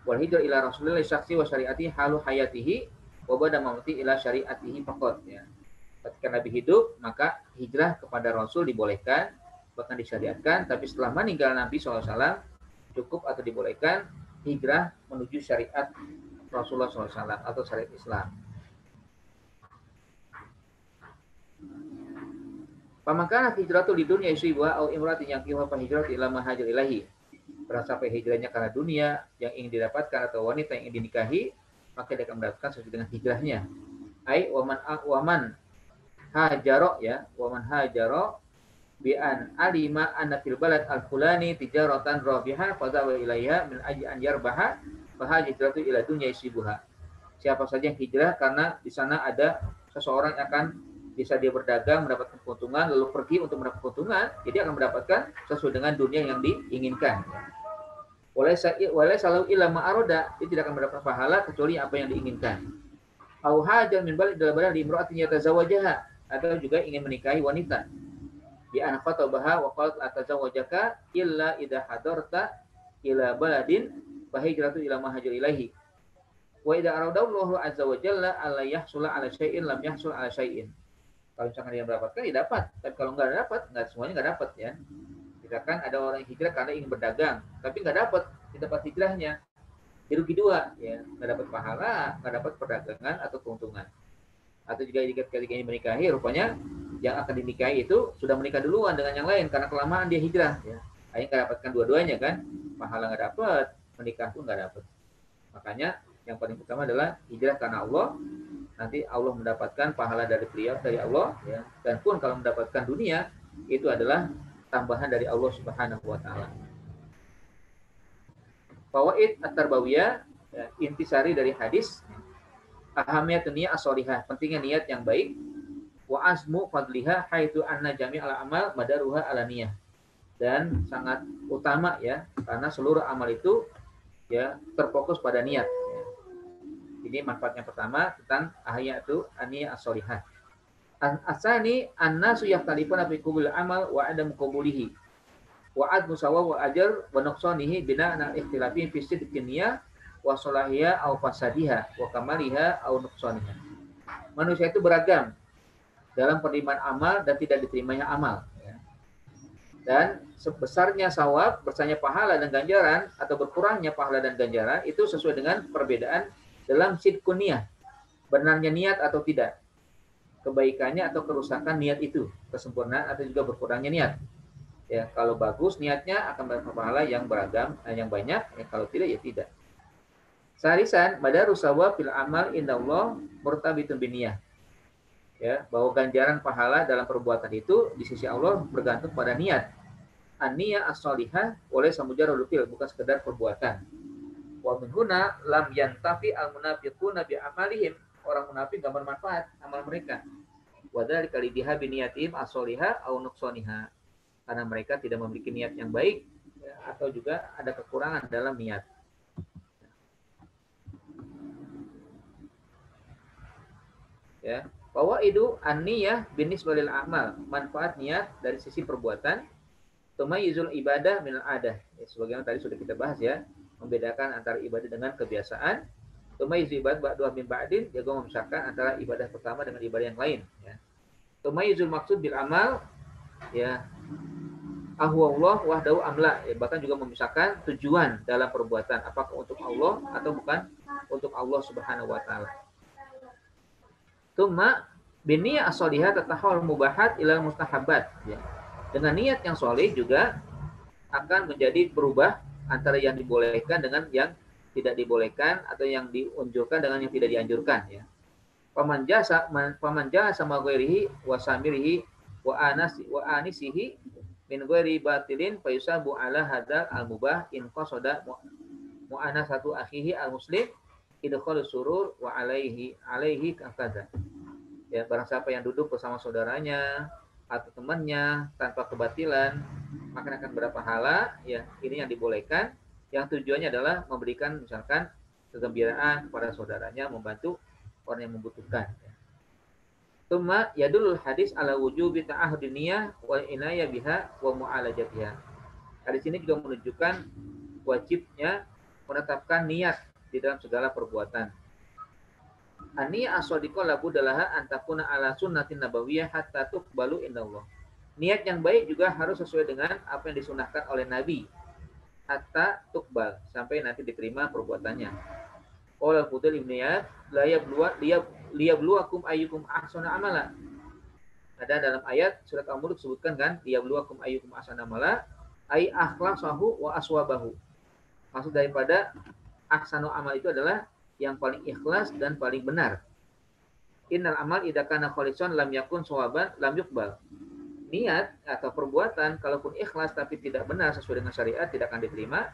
Wal hijrah ila Rasulillah syakhsi wa syariati halu hayatihi wa ba'da mamati ila syariatihi faqat, ya. Ketika Nabi hidup, maka hijrah kepada Rasul dibolehkan, bahkan disyariatkan. Tapi setelah meninggal Nabi SAW, cukup atau dibolehkan hijrah menuju syariat Rasulullah SAW atau syariat Islam. Pamakana hijratu di dunia yusibuha au imratin yankihuha fa hijratu ila ma hajar ilahi. Berasa hijrahnya karena dunia yang ingin didapatkan atau wanita yang ingin dinikahi, maka dia akan mendapatkan sesuai dengan hijrahnya. Ai waman hajaro, ya, waman hajaro bi an alima anna fil balad al fulani tijaratan rabiha fa zawa ilaiha min ajli an yarbaha fa hijratu ila dunya yusibuha. Siapa saja yang hijrah karena di sana ada seseorang yang akan bisa dia berdagang, mendapatkan keuntungan, lalu pergi untuk mendapatkan keuntungan, jadi akan mendapatkan sesuai dengan dunia yang diinginkan. Walai salau ila ma'aroda, dia tidak akan mendapat pahala kecuali apa yang diinginkan. Au hajar min balik dalam badan di imra'atin yatazawajaha, atau juga ingin menikahi wanita. Bi an khatabaha wa qalat atazawajaka illa idza hadarta ila baladin fa hijratu ila ma hajar ilaihi. Wa idza aradallahu azza wa jalla alla yahsula ala syai'in lam yahsul ala syai'in. Kalau misalkan dia mendapatkan, ya dapat. Tapi kalau nggak dapat, nggak semuanya nggak dapat, ya. Misalkan ada orang yang hijrah karena ingin berdagang, tapi nggak dapat, tidak dapat hijrahnya, rugi dua, ya. Nggak dapat pahala, nggak dapat perdagangan atau keuntungan. Atau juga ketika ingin menikahi, rupanya yang akan dinikahi itu sudah menikah duluan dengan yang lain karena kelamaan dia hijrah, ya. Akhirnya nggak dapatkan dua-duanya, kan? Pahala nggak dapat, menikah pun nggak dapat. Makanya yang paling utama adalah hijrah karena Allah. Nanti Allah mendapatkan pahala dari beliau, dari Allah, ya. Dan pun kalau mendapatkan dunia, itu adalah tambahan dari Allah Subhanahu wa taala. Fawaid at-tarbawiyah, ya, intisari dari hadis, ahamiyatun niyah as-shalihah, pentingnya niat yang baik, wa azmu fadliha haitsu anna jami'al amal madaruha ala niyah. Dan sangat utama, ya, karena seluruh amal itu, ya, terfokus pada niat. Ini manfaat yang pertama tentang ahiyatu aniyah as-shalihah. Asani annasu yaftalifuna fi qubul amal wa adam qabulihi wa ad musawa wa ajar wa nuqsanihi bina'an ikhtilafi fi sidqin niyah wa salahiyah aw fasadiha wa kamaliha aw nuqsaniha. Manusia itu beragam dalam penerimaan amal dan tidak diterimanya amal, ya. Dan sebesarnya sawab, besarnya pahala dan ganjaran, atau berkurangnya pahala dan ganjaran itu sesuai dengan perbedaan dalam sidqun niyah, benarnya niat atau tidak, kebaikannya atau kerusakan niat itu, kesempurnaan atau juga berkurangnya niat. Ya, kalau bagus niatnya akan mendapat pahala yang beragam, yang banyak. Ya, kalau tidak, ya tidak. Sarisan madarus sawab fil amal indallah murtabitun biniyah. Ya, bahwa ganjaran pahala dalam perbuatan itu di sisi Allah bergantung pada niat. An-niyah as-shalihah oleh samujarul fil, bukan sekedar perbuatan. Wa min huna lam yantafi al-munafiquna bi amalihim. Orang munafik enggak bermanfaat amal mereka. Wa dzalika lidiha bi niyatihim as-shalihah aw nuqsaniha. Karena mereka tidak memiliki niat yang baik, ya, atau juga ada kekurangan dalam niat. Ya, bahwa itu an-niyah binisbah lil amal, manfaat niat dari sisi perbuatan, tumayyizul ibadah minal adah. Ya, sebagaimana tadi sudah kita bahas, ya, membedakan antara ibadah dengan kebiasaan. Tumayyizul ibadah ba'da min ba'din, juga memisahkan antara ibadah pertama dengan ibadah yang lain, ya. Tumayyizul maksud bil amal, ya, ahwallah wahdahu amla, ya, bahkan juga memisahkan tujuan dalam perbuatan, apakah untuk Allah atau bukan untuk Allah Subhanahu wa taala. Tsumma biniyah as-shalihah tatahawwal mubahat ilal mustahabbat, ya. Dengan niat yang soleh juga akan menjadi berubah antara yang dibolehkan dengan yang tidak dibolehkan, atau yang dianjurkan dengan yang tidak dianjurkan, ya. Paman jasa sama ghairihi wa samirihi wa anisihi min ghairi batilin fa yusabu ala hadzal al-mubah in qasada mu'anasatu akhihi al-muslim idkhalu surur wa alaihi kadza. Ya, barang siapa yang duduk bersama saudaranya atau temannya tanpa kebatilan, maka akan berpahala. Ya, ini yang dibolehkan. Yang tujuannya adalah memberikan misalkan kegembiraan kepada saudaranya, membantu orang yang membutuhkan. Tsumma yadulul hadis ala wujubi ta'ahudin niyah wa inaya biha wa mu'alajatiha. Hadis ini juga menunjukkan wajibnya menetapkan niat di dalam segala perbuatan. An-niyah as-shadiqah la budalaha an takuna ala sunnatin nabawiyah hatta tuqbalu indallah. Niat yang baik juga harus sesuai dengan apa yang disunahkan oleh Nabi hatta tuqbal, sampai nanti diterima perbuatannya. Qala Fudail ibn Iyad la liyabluwakum ayyukum ahsanu amala. Ada dalam ayat surat Al-Mulk disebutkan kan, liyabluwakum ayyukum ahsanu amala, ay akhlasahu wa aswabahu. Maksud daripada ahsanu amal itu adalah yang paling ikhlas dan paling benar. Innal amal idza kana khalisan lam yakun shawaban lam yuqbal. Niat atau perbuatan kalaupun ikhlas tapi tidak benar sesuai dengan syariat tidak akan diterima.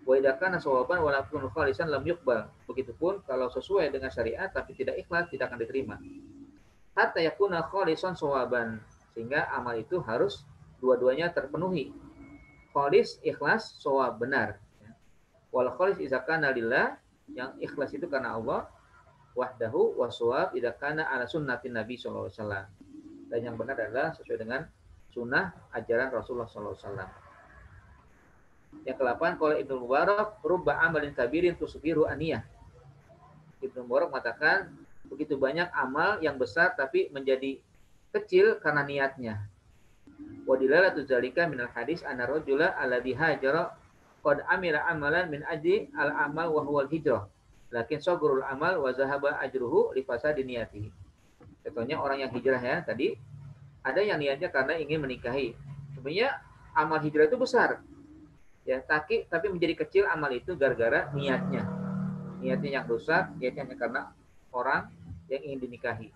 Wa idza kana shawaban wa lam yakun khalisan lam yuqbal. Begitupun kalau sesuai dengan syariat tapi tidak ikhlas tidak akan diterima. Hatta yakuna khalisan shawaban, sehingga amal itu harus dua-duanya terpenuhi. Khalis ikhlas, shawab benar. Wal khalis idza kana lillah, yang ikhlas itu karena Allah, wahdahu wa shawab idza kana ala sunnatin Nabi sallallahu alaihi wasallam. Dan yang benar adalah sesuai dengan sunnah ajaran Rasulullah sallallahu alaihi wasallam. Yang ke-8, qala Ibnu Mubarak, rubba amalin kabirin tusbiru aniyah. Ibnu Mubarak mengatakan begitu banyak amal yang besar tapi menjadi kecil karena niatnya. Wa dilalatu zalika minal hadis anna rajula alladhi hajara qad amila amalan min ajli al-amal wa huwa al-hijrah. Lakin sagrul amal wa zahaba ajruhu li fasadi niyatihi. Contohnya orang yang hijrah ya tadi, ada yang niatnya karena ingin menikahi. Sebenarnya amal hijrah itu besar. Ya, tapi menjadi kecil amal itu gara-gara niatnya. Niatnya yang rusak, niatnya hanya karena orang yang ingin dinikahi.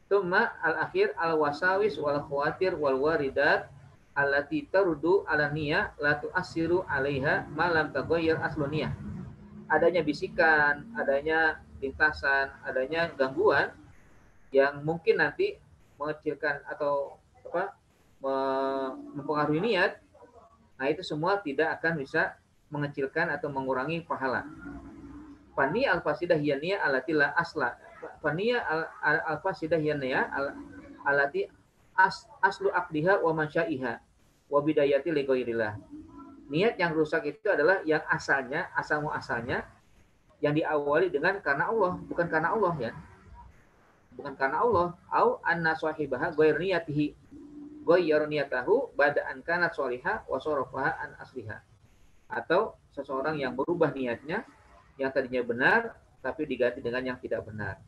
Tsumma al-akhir al-wasawis wal khawatir wal waridat allati tarudu ala niyah la tu'assiru 'alaiha ma lam taghayyar aslu niyah. Adanya bisikan, adanya lintasan, adanya gangguan yang mungkin nanti mengecilkan atau mempengaruhi niat. Nah, itu semua tidak akan bisa mengecilkan atau mengurangi pahala. Fani al-fasidah hiyaniyah alati la asla. Fani al-fasidah hiyaniyah alati aslu aqdiha wa mansyaiha wa bidayati li ghairillah. Niat yang rusak itu adalah yang asalnya yang diawali dengan karena Allah, bukan karena Allah ya. Bukan karena Allah. Au anna sahibaha ghair niyatihi. Ghayyar niyatahu ba'da an kanat shalihah wa sarafaha an asliha. Atau seseorang yang berubah niatnya yang tadinya benar tapi diganti dengan yang tidak benar.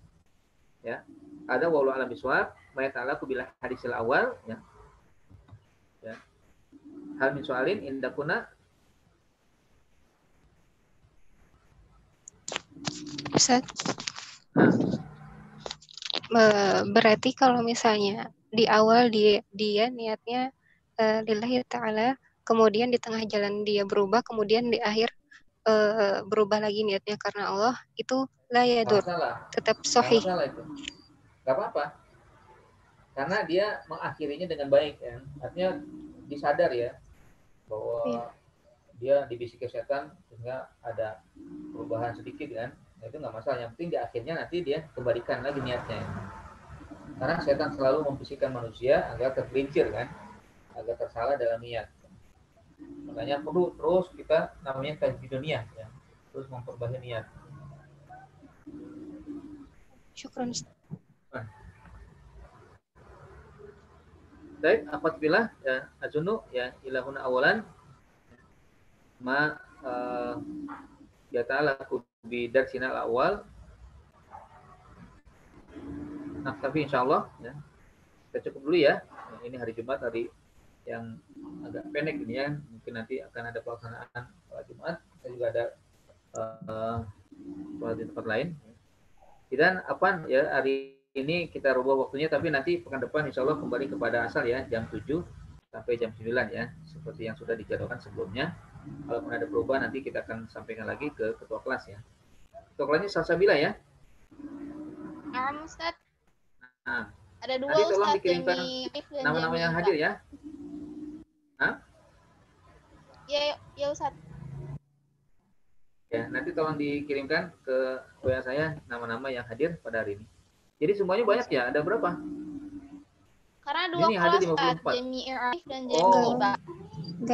Ya. Ada wallahu a'lam bishawab, ma yata'allaqu bil hadisil awal ya. Ya. Hal min soalin indakuna. Ustaz. Berarti kalau misalnya di awal dia niatnya lillahi ta'ala, kemudian di tengah jalan dia berubah, kemudian di akhir berubah lagi niatnya karena Allah, itu la yadur, tetap sahih. Nggak masalah itu. Nggak apa-apa. Karena dia mengakhirinya dengan baik ya. Artinya disadar ya bahwa dia dibisiki setan sehingga ada perubahan sedikit kan. Nah, itu nggak masalah. Yang penting di akhirnya nanti dia kembalikan lagi niatnya. Karena setan selalu membisikkan manusia agar tergelincir kan, agar tersalah dalam niat. Makanya perlu terus kita namanya tajwid dunia ya, terus memperbaiki niat. Syukran. Baik, apabila ya azunu ya ilahuna awalan ma ya ta'ala bi darsinal awal. Nah, tapi insyaallah ya kita cukup dulu ya. Ini hari Jumat, hari yang agak pendek ini ya. Mungkin nanti akan ada pelaksanaan sholat Jumat. Kita juga ada sholat di tempat lain. Dan apa ya, hari ini kita rubah waktunya, tapi nanti pekan depan insya Allah kembali kepada asal ya, jam 7 sampai jam 9 ya, seperti yang sudah dijadwalkan sebelumnya. Kalau ada perubahan nanti kita akan sampaikan lagi ke ketua kelas ya. Ketua kelasnya Salsabila ya. Nah, Ustaz. Nah, Ada dua Nanti tolong Ustaz, dikirimkan Jami Arif dan nama-nama Jami yang Iba. hadir ya. Hah? Ya Ustaz. Ya, nanti tolong dikirimkan ke WA saya nama-nama yang hadir pada hari ini. Jadi semuanya banyak ya? Ada berapa? Karena dua Ini ada kelas Ustaz, 54. Jami Arif dan Jami Oh. Iba.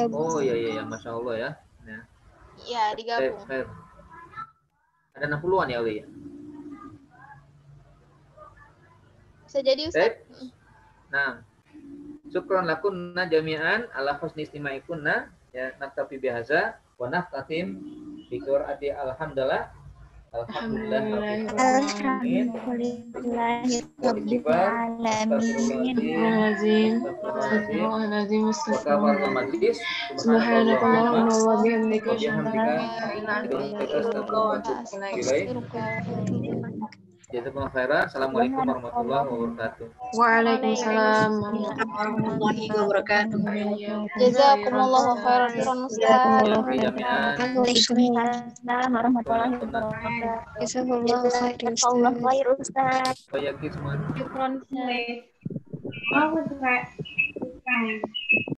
Oh iya, Masya Allah ya. Nah, Ya, digabung. baik. Ada 60-an ya, Uli? Bisa jadi Ustaz. Baik. Nah, syukron lakunna jami'an ala husni istima'ikunna ya naktafi bihaza wa naftatim bi qiraati alhamdulillah alhamdulillah rabbil alamin Astagfirullahaladzim. wa kafarul majlis Subhanakallahumma wa bihamdika jazakumullah khairan. Assalamualaikum warahmatullahi wabarakatuh. Waalaikumsalam warahmatullahi wabarakatuh. Jazakumullahu khairan Ustaz. Waalaikumsalam warahmatullahi wabarakatuh. Jazakallahu khair Ustaz. Banyak semua. Syukron.